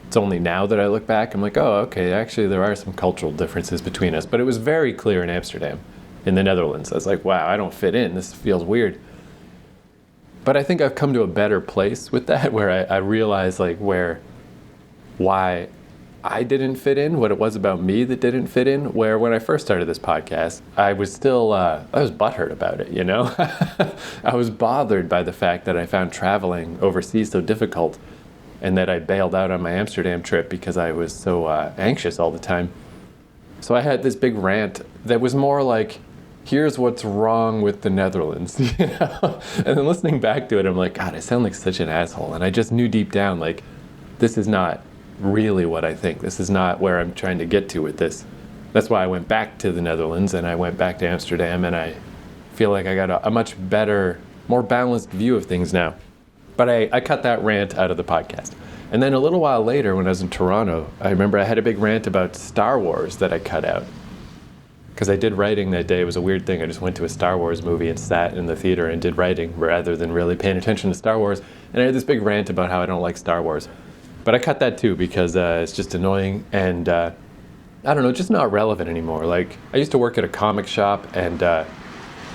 It's only now that I look back, I'm like, oh, okay, actually there are some cultural differences between us. But it was very clear in Amsterdam, in the Netherlands. I was like, wow, I don't fit in. This feels weird. But I think I've come to a better place with that, where I realize like why I didn't fit in, what it was about me that didn't fit in, where when I first started this podcast, I was still, I was butthurt about it, I was bothered by the fact that I found traveling overseas so difficult and that I bailed out on my Amsterdam trip because I was so anxious all the time. So I had this big rant that was more like, here's what's wrong with the Netherlands, And then listening back to it, I'm like, God, I sound like such an asshole. And I just knew deep down, like, this is not really what I think. This is not where I'm trying to get to with this. That's why I went back to the Netherlands and I went back to Amsterdam, and I feel like I got a much better, more balanced view of things now. But I cut that rant out of the podcast. And then a little while later, when I was in Toronto, I remember I had a big rant about Star Wars that I cut out. Because I did writing that day. It was a weird thing. I just went to a Star Wars movie and sat in the theater and did writing rather than really paying attention to Star Wars. And I had this big rant about how I don't like Star Wars. But I cut that too because it's just annoying and, I don't know, just not relevant anymore. Like, I used to work at a comic shop and,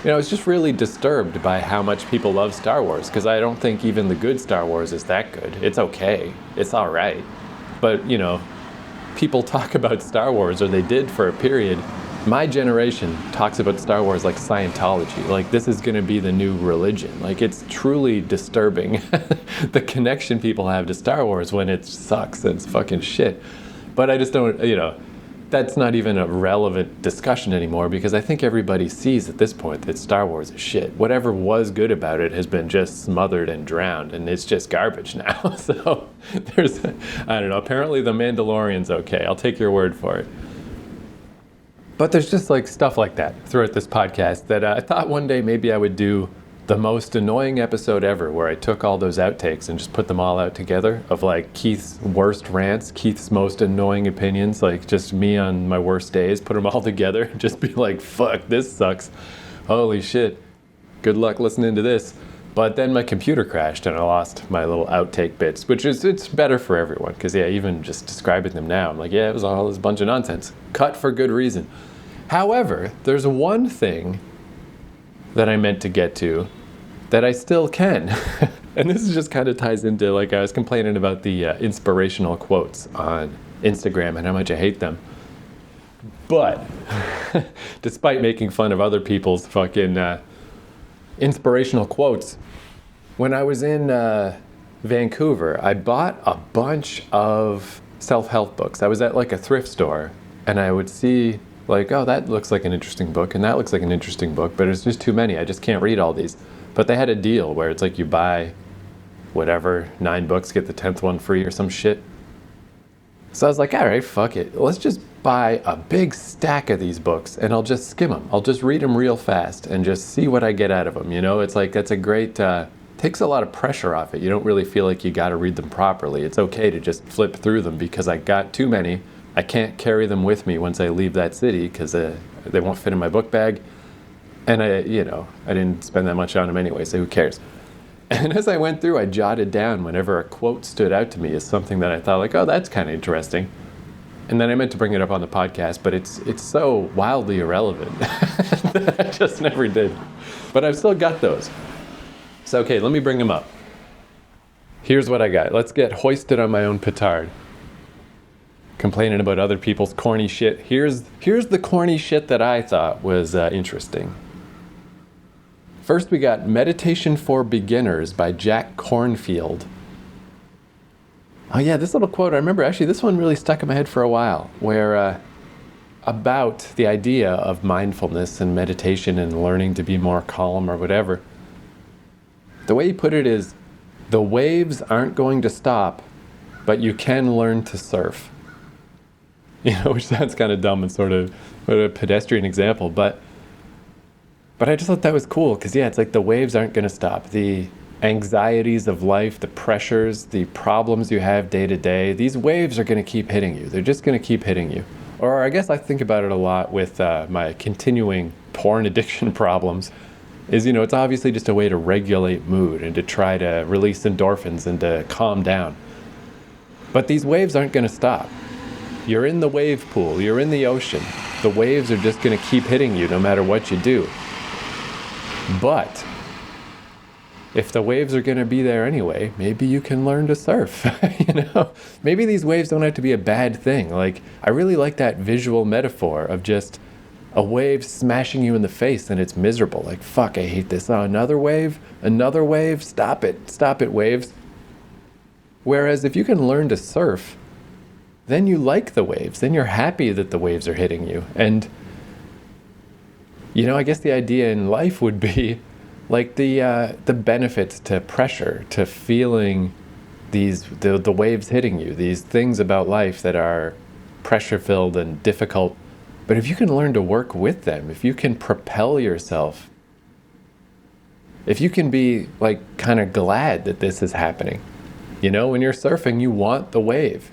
I was just really disturbed by how much people love Star Wars, because I don't think even the good Star Wars is that good. It's okay. It's all right. But, people talk about Star Wars, or they did for a period. My generation talks about Star Wars like Scientology. Like, this is going to be the new religion. Like, it's truly disturbing the connection people have to Star Wars when it sucks and it's fucking shit. But I just don't, that's not even a relevant discussion anymore, because I think everybody sees at this point that Star Wars is shit. Whatever was good about it has been just smothered and drowned, and it's just garbage now. So there's, I don't know, apparently The Mandalorian's okay. I'll take your word for it. But there's just like stuff like that throughout this podcast that I thought one day maybe I would do the most annoying episode ever, where I took all those outtakes and just put them all out together of like Keith's worst rants, Keith's most annoying opinions, like just me on my worst days, put them all together and just be like, fuck, this sucks. Holy shit. Good luck listening to this. But then my computer crashed and I lost my little outtake bits, which is, it's better for everyone. Because yeah, even just describing them now, I'm like, yeah, it was all this bunch of nonsense. Cut for good reason. However, there's one thing that I meant to get to that I still can. And this is just kind of ties into, like, I was complaining about the inspirational quotes on Instagram and how much I hate them. But despite making fun of other people's fucking inspirational quotes, when I was in Vancouver, I bought a bunch of self-help books. I was at like a thrift store and I would see like, oh, that looks like an interesting book and that looks like an interesting book, but it's just too many. I just can't read all these. But they had a deal where it's like you buy whatever, 9 books, get the 10th one free or some shit. So I was like, all right, fuck it. Let's just buy a big stack of these books and I'll just skim them. I'll just read them real fast and just see what I get out of them. It's like, that's a great, takes a lot of pressure off it. You don't really feel like you got to read them properly. It's okay to just flip through them because I got too many. I can't carry them with me once I leave that city because they won't fit in my book bag. And I didn't spend that much on them anyway, so who cares? And as I went through, I jotted down whenever a quote stood out to me as something that I thought like, oh, that's kind of interesting. And then I meant to bring it up on the podcast, but it's so wildly irrelevant that I just never did. But I've still got those. So, okay, let me bring them up. Here's what I got. Let's get hoisted on my own petard. Complaining about other people's corny shit. Here's the corny shit that I thought was interesting. First, we got Meditation for Beginners by Jack Kornfield. Oh yeah, this little quote, I remember actually this one really stuck in my head for a while, where about the idea of mindfulness and meditation and learning to be more calm or whatever. The way he put it is, the waves aren't going to stop, but you can learn to surf. Which sounds kind of dumb and sort of a pedestrian example, but I just thought that was cool because, yeah, it's like the waves aren't going to stop. The anxieties of life, the pressures, the problems you have day to day, these waves are going to keep hitting you. They're just going to keep hitting you. Or I guess I think about it a lot with my continuing porn addiction problems. Is, it's obviously just a way to regulate mood and to try to release endorphins and to calm down. But these waves aren't going to stop. You're in the wave pool, you're in the ocean. The waves are just going to keep hitting you no matter what you do. But if the waves are going to be there anyway, maybe you can learn to surf. Maybe these waves don't have to be a bad thing. Like, I really like that visual metaphor of just a wave smashing you in the face and it's miserable. Like, fuck, I hate this. Oh, another wave, stop it, waves. Whereas if you can learn to surf, then you like the waves. Then you're happy that the waves are hitting you. And, I guess the idea in life would be like the benefits to pressure, to feeling the waves hitting you, these things about life that are pressure-filled and difficult. But if you can learn to work with them, if you can propel yourself, if you can be like kind of glad that this is happening, when you're surfing, you want the wave.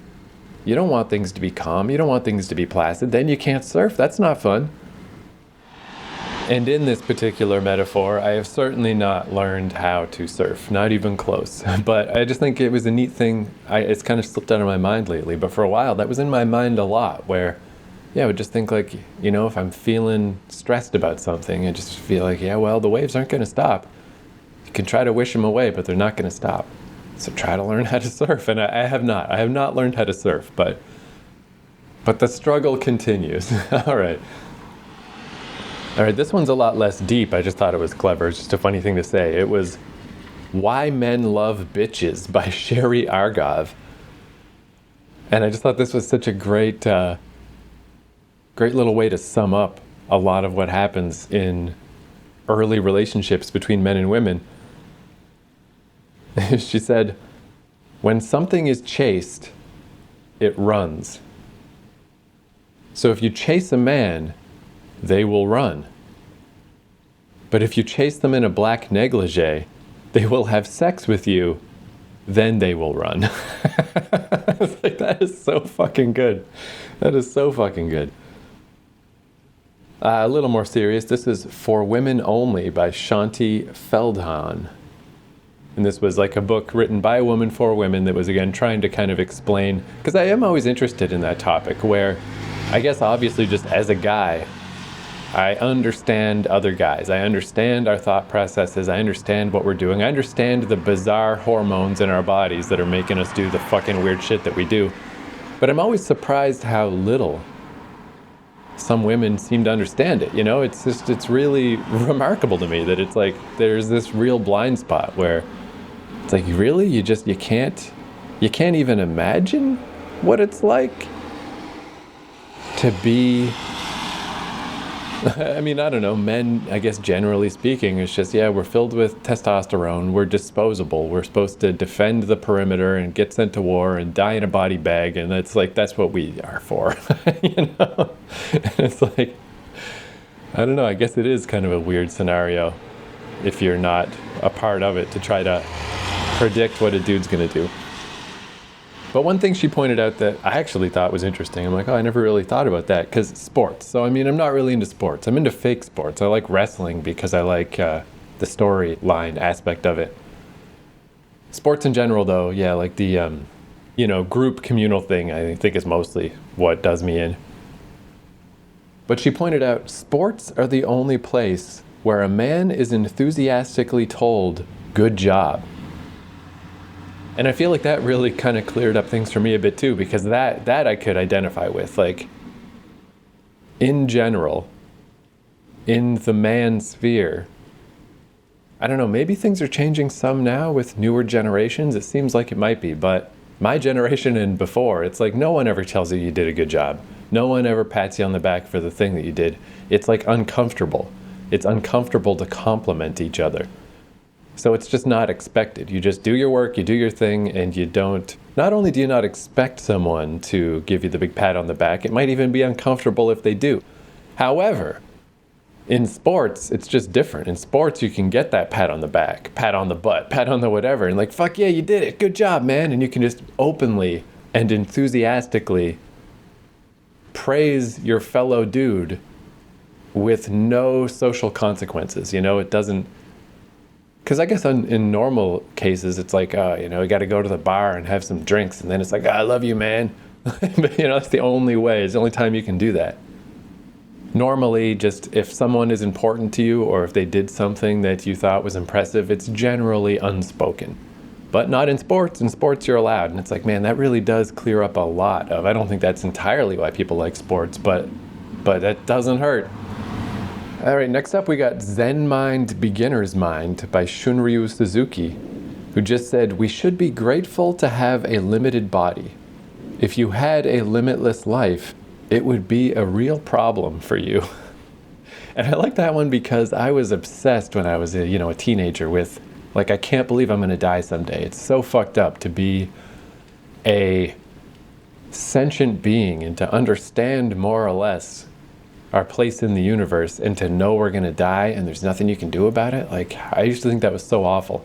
You don't want things to be calm. You don't want things to be placid. Then you can't surf. That's not fun. And in this particular metaphor, I have certainly not learned how to surf, not even close. But I just think it was a neat thing. It's kind of slipped out of my mind lately. But for a while, that was in my mind a lot, where, I would just think like, if I'm feeling stressed about something, I just feel like, the waves aren't going to stop. You can try to wish them away, but they're not going to stop. So try to learn how to surf. And I have not learned how to surf, but the struggle continues. All right, this one's a lot less deep. I just thought it was clever. It's just a funny thing to say. It was Why Men Love Bitches by Sherry Argov. And I just thought this was such a great little way to sum up a lot of what happens in early relationships between men and women. She said, when something is chased, it runs. So if you chase a man, they will run. But if you chase them in a black negligee, they will have sex with you, then they will run. It's like, that is so fucking good. That is so fucking good. A little more serious, this is For Women Only by Shanti Feldhahn. And this was like a book written by a woman for women that was, again, trying to kind of explain, because I am always interested in that topic where, I guess obviously just as a guy, I understand other guys. I understand our thought processes. I understand what we're doing. I understand the bizarre hormones in our bodies that are making us do the fucking weird shit that we do. But I'm always surprised how little some women seem to understand it. It's really remarkable to me that it's like there's this real blind spot where it's like, really? You can't even imagine what it's like to be, I don't know, men, I guess generally speaking, it's just, we're filled with testosterone, we're disposable, we're supposed to defend the perimeter and get sent to war and die in a body bag, and it's like, that's what we are for, It's like, I don't know, I guess it is kind of a weird scenario if you're not a part of it to try to predict what a dude's gonna do. But one thing she pointed out that I actually thought was interesting, I'm like, I never really thought about that, because sports. So, I'm not really into sports. I'm into fake sports. I like wrestling because I like the storyline aspect of it. Sports in general, though, like the, group communal thing, I think is mostly what does me in. But she pointed out, sports are the only place where a man is enthusiastically told, good job. And I feel like that really kind of cleared up things for me a bit too, because that I could identify with. Like, in general, in the man sphere, I don't know, maybe things are changing some now with newer generations. It seems like it might be, but my generation and before, it's like no one ever tells you did a good job. No one ever pats you on the back for the thing that you did. It's like uncomfortable. It's uncomfortable to compliment each other. So it's just not expected. You just do your work, you do your thing, and you don't, not only do you not expect someone to give you the big pat on the back, it might even be uncomfortable if they do. However, in sports, it's just different. In sports, you can get that pat on the back, pat on the butt, pat on the whatever, and like, fuck yeah, you did it, good job, man. And you can just openly and enthusiastically praise your fellow dude with no social consequences. It doesn't, because I guess in normal cases it's like, we got to go to the bar and have some drinks, and then it's like, I love you, man. But that's the only way. It's the only time you can do that. Normally, just if someone is important to you, or if they did something that you thought was impressive, it's generally unspoken. But not in sports. In sports, you're allowed. And it's like, man, that really does clear up a lot of, I don't think that's entirely why people like sports, but that doesn't hurt. All right, next up we got Zen Mind, Beginner's Mind by Shunryu Suzuki, who just said, we should be grateful to have a limited body. If you had a limitless life, it would be a real problem for you. And I like that one because I was obsessed when I was a teenager with, like, I can't believe I'm going to die someday. It's so fucked up to be a sentient being and to understand more or less our place in the universe and to know we're going to die and there's nothing you can do about it. Like, I used to think that was so awful.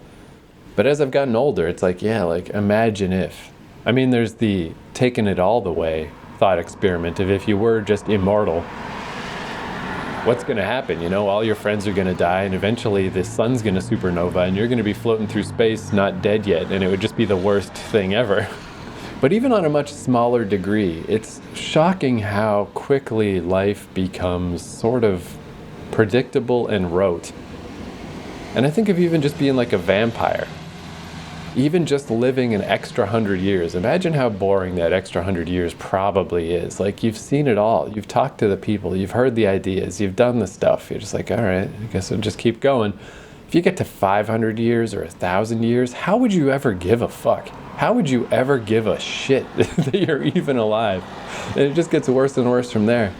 But as I've gotten older, it's like, yeah, like, imagine if. I mean, there's the taking it all the way thought experiment of if you were just immortal, what's going to happen? All your friends are going to die, and eventually the sun's going to supernova, and you're going to be floating through space, not dead yet, and it would just be the worst thing ever. But even on a much smaller degree, it's shocking how quickly life becomes sort of predictable and rote. And I think of even just being like a vampire. Even just living an extra 100 years, imagine how boring that extra 100 years probably is. Like, you've seen it all. You've talked to the people. You've heard the ideas. You've done the stuff. You're just like, all right, I guess I'll just keep going. If you get to 500 years or 1,000 years, how would you ever give a fuck? How would you ever give a shit that you're even alive? And it just gets worse and worse from there.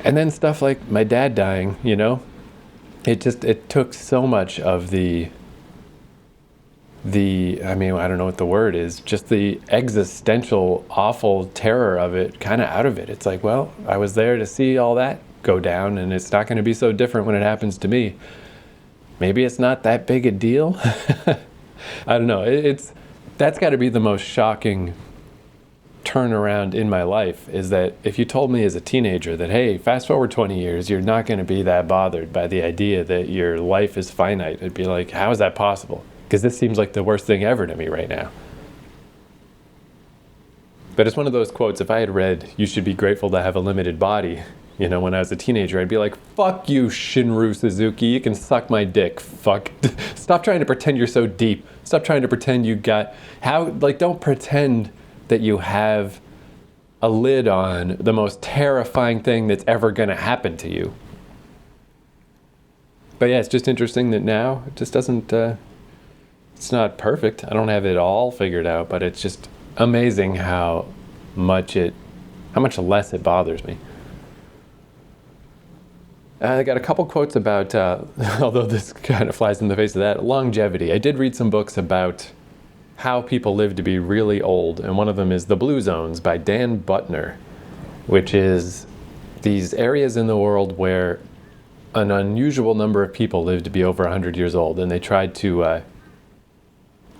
And then stuff like my dad dying, it took so much of the I don't know what the word is, just the existential awful terror of it kind of out of it. It's like, well, I was there to see all that go down, and it's not going to be so different when it happens to me. Maybe it's not that big a deal. I don't know. That's got to be the most shocking turnaround in my life, is that if you told me as a teenager that, hey, fast forward 20 years, you're not going to be that bothered by the idea that your life is finite. It'd be like, how is that possible? Because this seems like the worst thing ever to me right now. But it's one of those quotes, if I had read, you should be grateful to have a limited body, when I was a teenager, I'd be like, fuck you, Shunryu Suzuki, you can suck my dick, fuck. Stop trying to pretend you're so deep. Stop trying to pretend don't pretend that you have a lid on the most terrifying thing that's ever going to happen to you. But yeah, it's just interesting that now it just doesn't, it's not perfect. I don't have it all figured out, but it's just amazing how much less it bothers me. I got a couple quotes about, although this kind of flies in the face of that, longevity. I did read some books about how people live to be really old, and one of them is The Blue Zones by Dan Buettner, which is these areas in the world where an unusual number of people live to be over 100 years old, and they tried to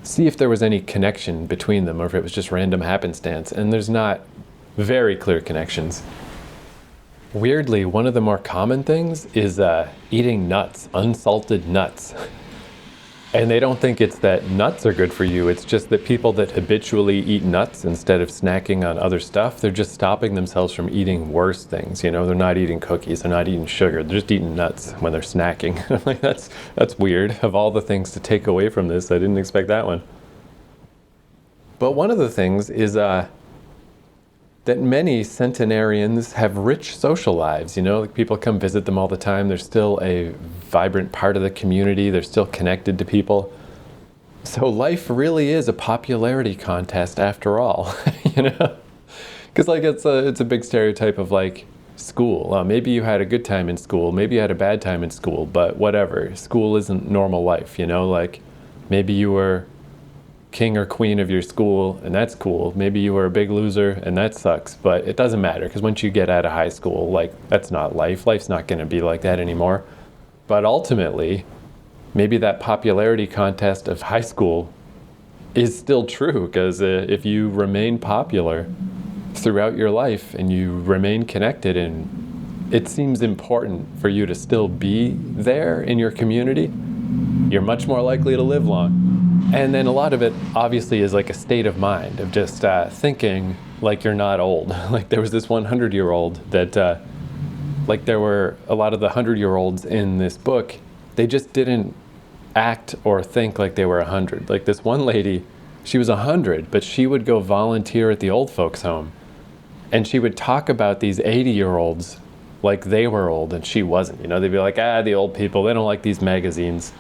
see if there was any connection between them or if it was just random happenstance, and there's not very clear connections. Weirdly, one of the more common things is eating nuts, unsalted nuts. And they don't think it's that nuts are good for you, it's just that people that habitually eat nuts instead of snacking on other stuff, they're just stopping themselves from eating worse things. They're not eating cookies, they're not eating sugar, they're just eating nuts when they're snacking. I'm like, that's weird. Of all the things to take away from this, I didn't expect that one. But one of the things is that many centenarians have rich social lives. Like, people come visit them all the time. They're still a vibrant part of the community. They're still connected to people. So life really is a popularity contest after all, Because it's a big stereotype of like school. Maybe you had a good time in school. Maybe you had a bad time in school, but whatever. School isn't normal life, Like, maybe you were king or queen of your school, and that's cool. Maybe you were a big loser, and that sucks, but it doesn't matter, because once you get out of high school, like, that's not life. Life's not going to be like that anymore. But ultimately, maybe that popularity contest of high school is still true, because if you remain popular, throughout your life and you remain connected, and it seems important for you to still be there in your community, you're much more likely to live long. And then a lot of it obviously is like a state of mind of just thinking like you're not old. Like there was this 100-year-old that, like there were a lot of the 100-year-olds in this book, they just didn't act or think like they were 100. Like this one lady, she was 100, but she would go volunteer at the old folks home. And she would talk about these 80-year-olds like they were old and she wasn't. You know, they'd be like, the old people, they don't like these magazines.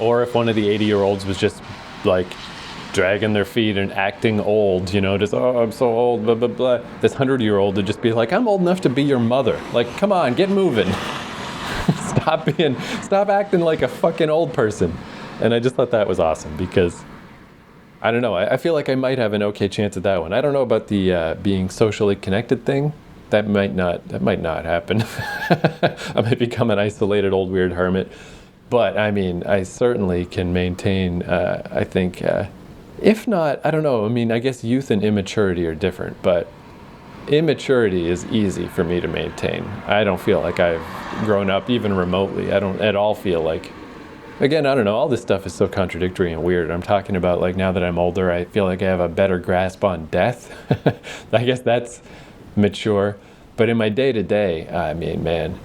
Or if one of the 80-year-olds was just like dragging their feet and acting old, you know, just, I'm so old, blah, blah, blah. This 100-year-old would just be like, I'm old enough to be your mother. Like, come on, get moving. Stop acting like a fucking old person. And I just thought that was awesome because, I don't know, I feel like I might have an okay chance at that one. I don't know about the being socially connected thing. That might not happen. I might become an isolated old weird hermit. But I mean, I certainly can maintain, I think, if not, I don't know, I mean, I guess youth and immaturity are different, but immaturity is easy for me to maintain. I don't feel like I've grown up even remotely. I don't at all feel like, again, I don't know, all this stuff is so contradictory and weird. I'm talking about like now that I'm older, I feel like I have a better grasp on death. I guess that's mature. But in my day-to-day, I mean, man,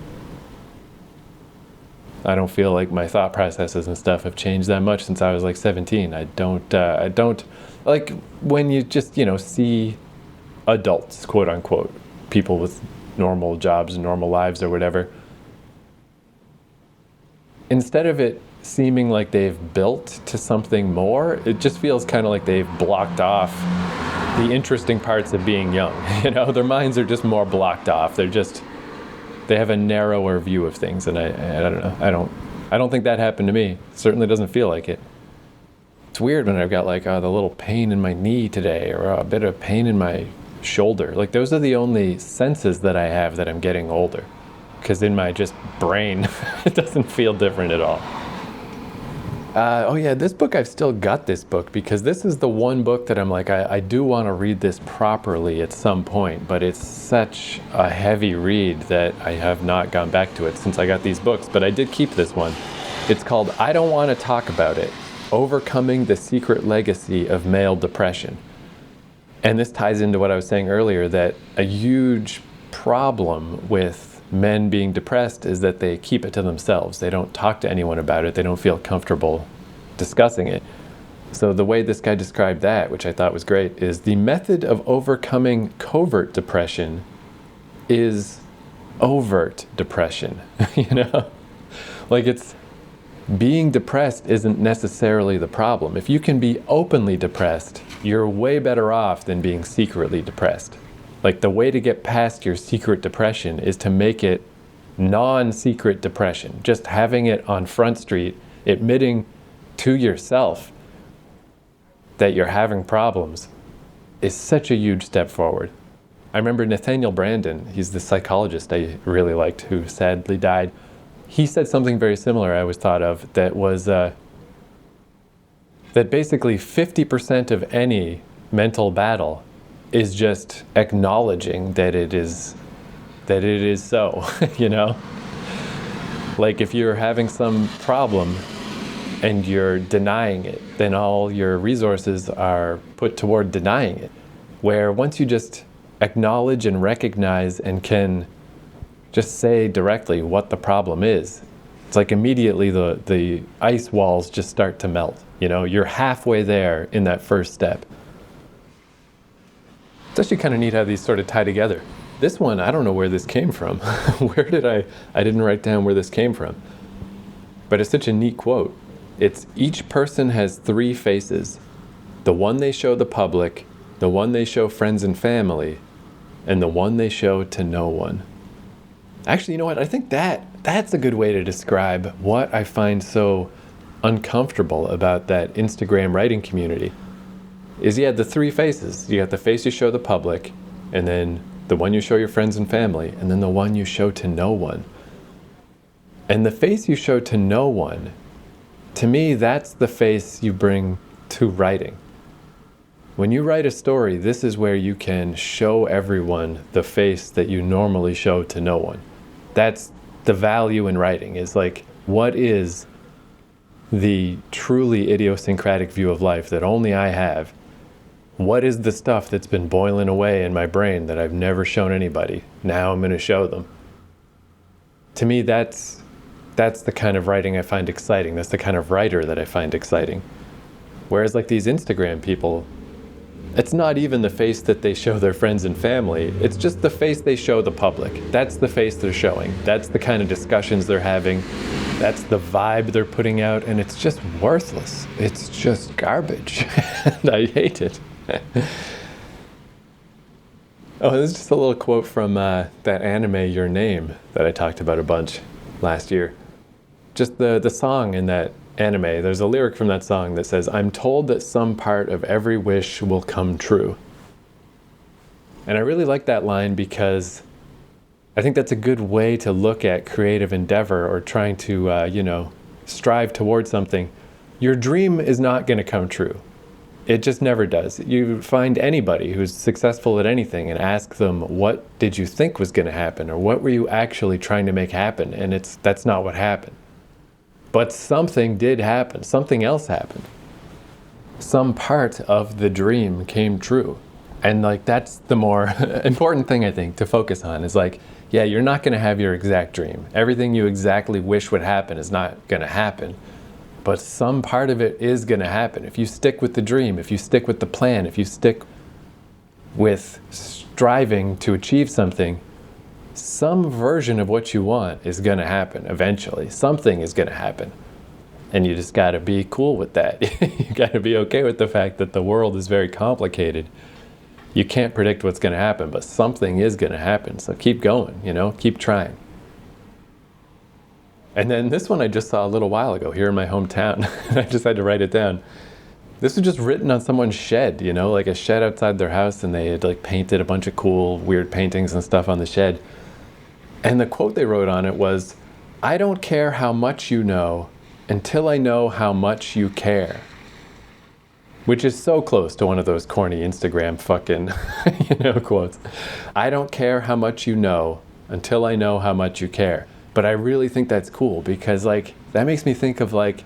I don't feel like my thought processes and stuff have changed that much since I was like 17. I don't, like when you just, you know, see adults, quote unquote, people with normal jobs and normal lives or whatever, instead of it seeming like they've built to something more, it just feels kind of like they've blocked off the interesting parts of being young. You know, their minds are just more blocked off. They have a narrower view of things, and I don't know. I don't think that happened to me. It certainly doesn't feel like it. It's weird when I've got like the little pain in my knee today, or a bit of pain in my shoulder. Like those are the only senses that I have that I'm getting older, because in my just brain, it doesn't feel different at all. Oh yeah, this book, I've still got this book because this is the one book that I'm like, I do want to read this properly at some point, but it's such a heavy read that I have not gone back to it since I got these books, but I did keep this one. It's called I Don't Want to Talk About It, Overcoming the Secret Legacy of Male Depression. And this ties into what I was saying earlier, that a huge problem with men being depressed is that they keep it to themselves. They don't talk to anyone about it. They don't feel comfortable discussing it. So the way this guy described that, which I thought was great, is the method of overcoming covert depression is overt depression. You know, like it's being depressed isn't necessarily the problem. If you can be openly depressed, you're way better off than being secretly depressed. Like the way to get past your secret depression is to make it non-secret depression. Just having it on Front Street, admitting to yourself that you're having problems is such a huge step forward. I remember Nathaniel Branden, he's the psychologist I really liked who sadly died. He said something very similar I always thought of, that was that basically 50% of any mental battle is just acknowledging that it is so, you know? Like if you're having some problem and you're denying it, then all your resources are put toward denying it. Where once you just acknowledge and recognize and can just say directly what the problem is, it's like immediately the ice walls just start to melt. You know, you're halfway there in that first step. It's actually kind of neat how these sort of tie together. This one, I don't know where this came from. Where did I didn't write down where this came from. But it's such a neat quote. It's each person has three faces. The one they show the public, the one they show friends and family, and the one they show to no one. Actually, you know what? I think that's a good way to describe what I find so uncomfortable about that Instagram writing community. Is you had the three faces. You got the face you show the public, and then the one you show your friends and family, and then the one you show to no one. And the face you show to no one, to me, that's the face you bring to writing. When you write a story, this is where you can show everyone the face that you normally show to no one. That's the value in writing, is like, what is the truly idiosyncratic view of life that only I have? What is the stuff that's been boiling away in my brain that I've never shown anybody? Now I'm going to show them. To me, that's the kind of writing I find exciting. That's the kind of writer that I find exciting. Whereas like these Instagram people, it's not even the face that they show their friends and family. It's just the face they show the public. That's the face they're showing. That's the kind of discussions they're having. That's the vibe they're putting out. And it's just worthless. It's just garbage. And I hate it. Oh, this is just a little quote from that anime, Your Name, that I talked about a bunch last year. Just the song in that anime, there's a lyric from that song that says, "I'm told that some part of every wish will come true." And I really like that line because I think that's a good way to look at creative endeavor or trying to, strive towards something. Your dream is not going to come true. It just never does. You find anybody who's successful at anything and ask them, what did you think was going to happen? Or what were you actually trying to make happen? And that's not what happened. But something did happen. Something else happened. Some part of the dream came true. And like, that's the more important thing, I think, to focus on is like, yeah, you're not going to have your exact dream. Everything you exactly wish would happen is not going to happen. But some part of it is going to happen. If you stick with the dream, if you stick with the plan, if you stick with striving to achieve something, some version of what you want is going to happen eventually. Something is going to happen. And you just got to be cool with that. You got to be okay with the fact that the world is very complicated. You can't predict what's going to happen, but something is going to happen. So keep going, keep trying. And then this one I just saw a little while ago here in my hometown. I just had to write it down. This was just written on someone's shed, like a shed outside their house, and they had like painted a bunch of cool, weird paintings and stuff on the shed. And the quote they wrote on it was, "I don't care how much you know until I know how much you care." Which is so close to one of those corny Instagram fucking, quotes. I don't care how much you know until I know how much you care. But I really think that's cool because like, that makes me think of like,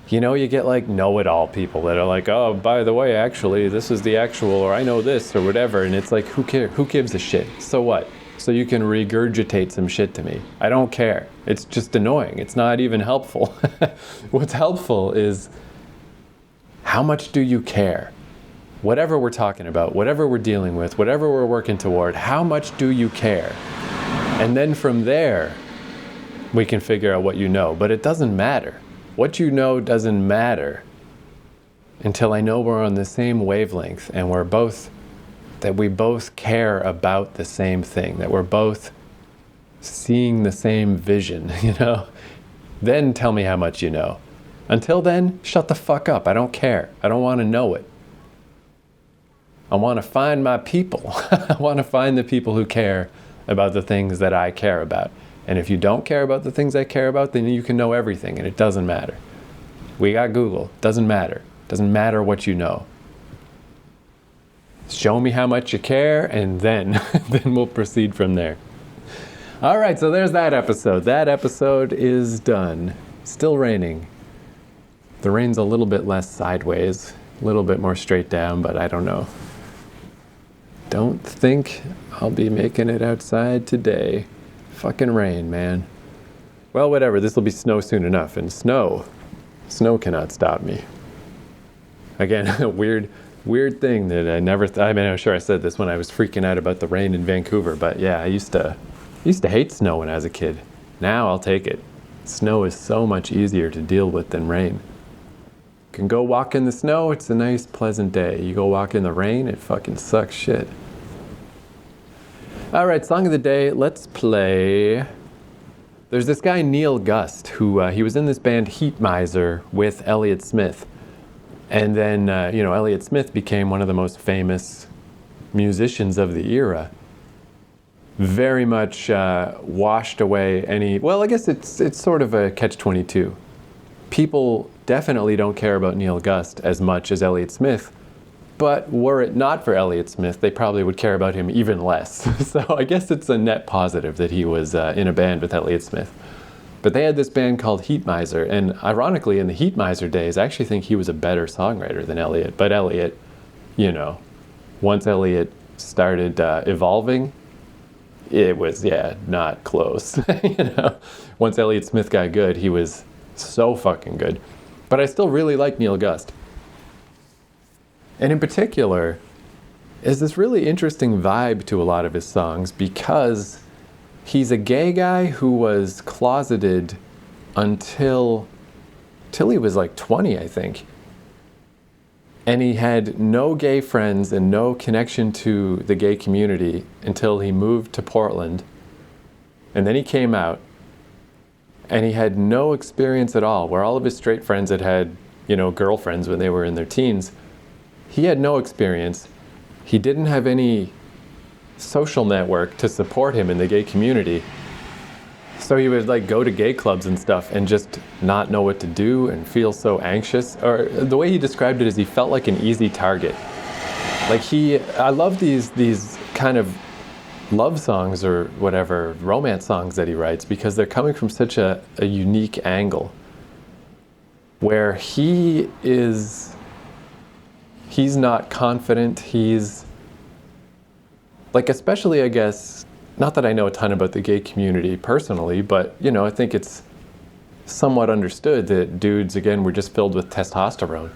you get like know-it-all people that are like, oh, by the way, actually, this is the actual, or I know this or whatever. And it's like, who cares? Who gives a shit? So what? So you can regurgitate some shit to me. I don't care. It's just annoying. It's not even helpful. What's helpful is, how much do you care? Whatever we're talking about, whatever we're dealing with, whatever we're working toward, how much do you care? And then from there, we can figure out what you know. But it doesn't matter. What you know doesn't matter until I know we're on the same wavelength and that we both care about the same thing, that we're both seeing the same vision, Then tell me how much you know. Until then, shut the fuck up. I don't care. I don't want to know it. I want to find my people. I want to find the people who care about the things that I care about. And if you don't care about the things I care about, then you can know everything and it doesn't matter. We got Google. Doesn't matter. Doesn't matter what you know. Show me how much you care and then we'll proceed from there. All right, so there's that episode. That episode is done. Still raining. The rain's a little bit less sideways, a little bit more straight down, but I don't know. Don't think I'll be making it outside today. Fucking rain, man. Well, whatever, this will be snow soon enough, and snow cannot stop me. Again, a weird thing that I'm sure I said this when I was freaking out about the rain in Vancouver, but yeah, I used to hate snow when I was a kid. Now I'll take it. Snow is so much easier to deal with than rain. You can go walk in the snow, it's a nice, pleasant day. You go walk in the rain, it fucking sucks shit. All right, song of the day, let's play. There's this guy, Neil Gust, who he was in this band Heat Miser with Elliott Smith. And then, Elliott Smith became one of the most famous musicians of the era. Very much washed away I guess it's sort of a catch-22. People definitely don't care about Neil Gust as much as Elliott Smith, But were it not for Elliott Smith, they probably would care about him even less. So I guess it's a net positive that he was in a band with Elliott Smith. But they had this band called Heat Miser, and ironically, in the Heat Miser days, I actually think he was a better songwriter than Elliott. But Elliott, you know, once Elliott started evolving, it was, not close. You know, once Elliott Smith got good, he was so fucking good. But I still really like Neil Gust. And in particular, is this really interesting vibe to a lot of his songs because he's a gay guy who was closeted until he was like 20, I think. And he had no gay friends and no connection to the gay community until he moved to Portland. And then he came out and he had no experience at all, where all of his straight friends had, you know, girlfriends when they were in their teens. He had no experience. He didn't have any social network to support him in the gay community. So he would like go to gay clubs and stuff and just not know what to do and feel so anxious. Or the way he described it is he felt like an easy target. Like I love these kind of love songs or whatever, romance songs that he writes, because they're coming from such a unique angle where he's not confident. He's like, especially, I guess, not that I know a ton about the gay community personally, but, you know, I think it's somewhat understood that dudes, again, were just filled with testosterone.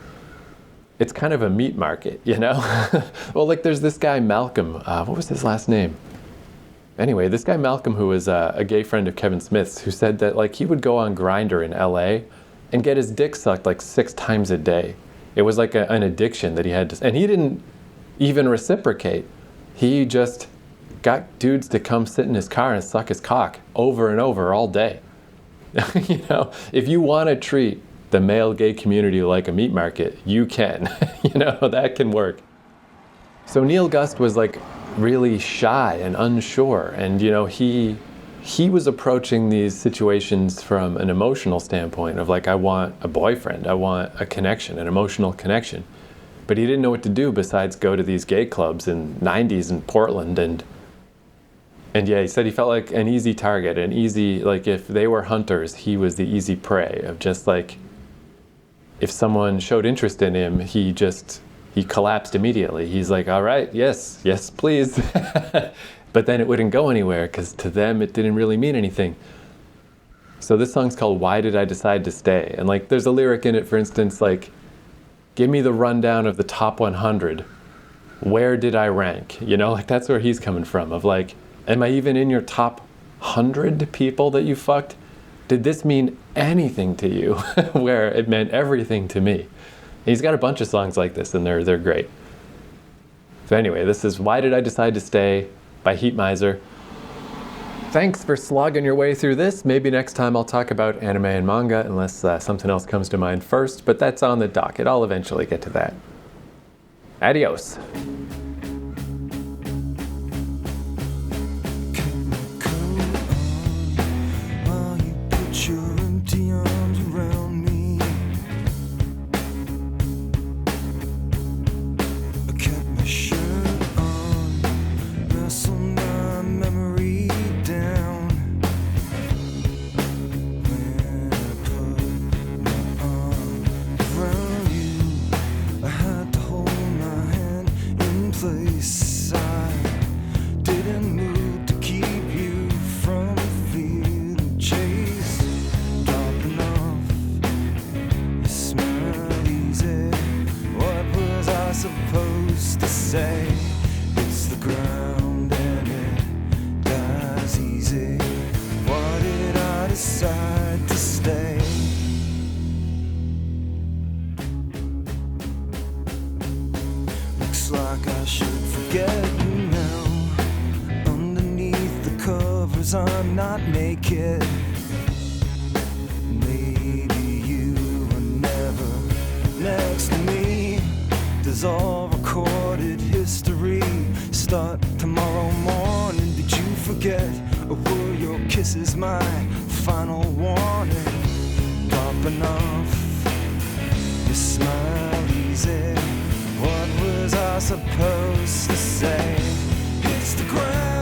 It's kind of a meat market, you know? Well, like, there's this guy, Malcolm. What was his last name? Anyway, this guy, Malcolm, who was a gay friend of Kevin Smith's, who said that, like, he would go on Grindr in LA and get his dick sucked, like, 6 times a day. It was like an addiction that he had to, and he didn't even reciprocate. He just got dudes to come sit in his car and suck his cock over and over all day. You know, if you want to treat the male gay community like a meat market, you can. You know, that can work. So Neil Gust was like really shy and unsure, and you know, he was approaching these situations from an emotional standpoint of like, I want a boyfriend, I want a connection, an emotional connection. But he didn't know what to do besides go to these gay clubs in 90s in Portland. And yeah, he said he felt like an easy target, an easy, like if they were hunters, he was the easy prey of just like, if someone showed interest in him, he collapsed immediately. He's like, all right, yes, please. But then it wouldn't go anywhere because to them, it didn't really mean anything. So this song's called Why Did I Decide to Stay? And like, there's a lyric in it, for instance, like, give me the rundown of the top 100. Where did I rank? You know, like that's where he's coming from of like, am I even in your top 100 people that you fucked? Did this mean anything to you? Where it meant everything to me. And he's got a bunch of songs like this and they're great. So anyway, this is Why Did I Decide to Stay by Heat Miser. Thanks for slogging your way through this. Maybe next time I'll talk about anime and manga unless something else comes to mind first, but that's on the docket. I'll eventually get to that. Adios. Like I should forget you now. Underneath the covers I'm not naked. Maybe you were never next to me. Does all recorded history start tomorrow morning? Did you forget, or were your kisses my final warning? Popping off, you smile easy. What was I supposed to say? It's the ground.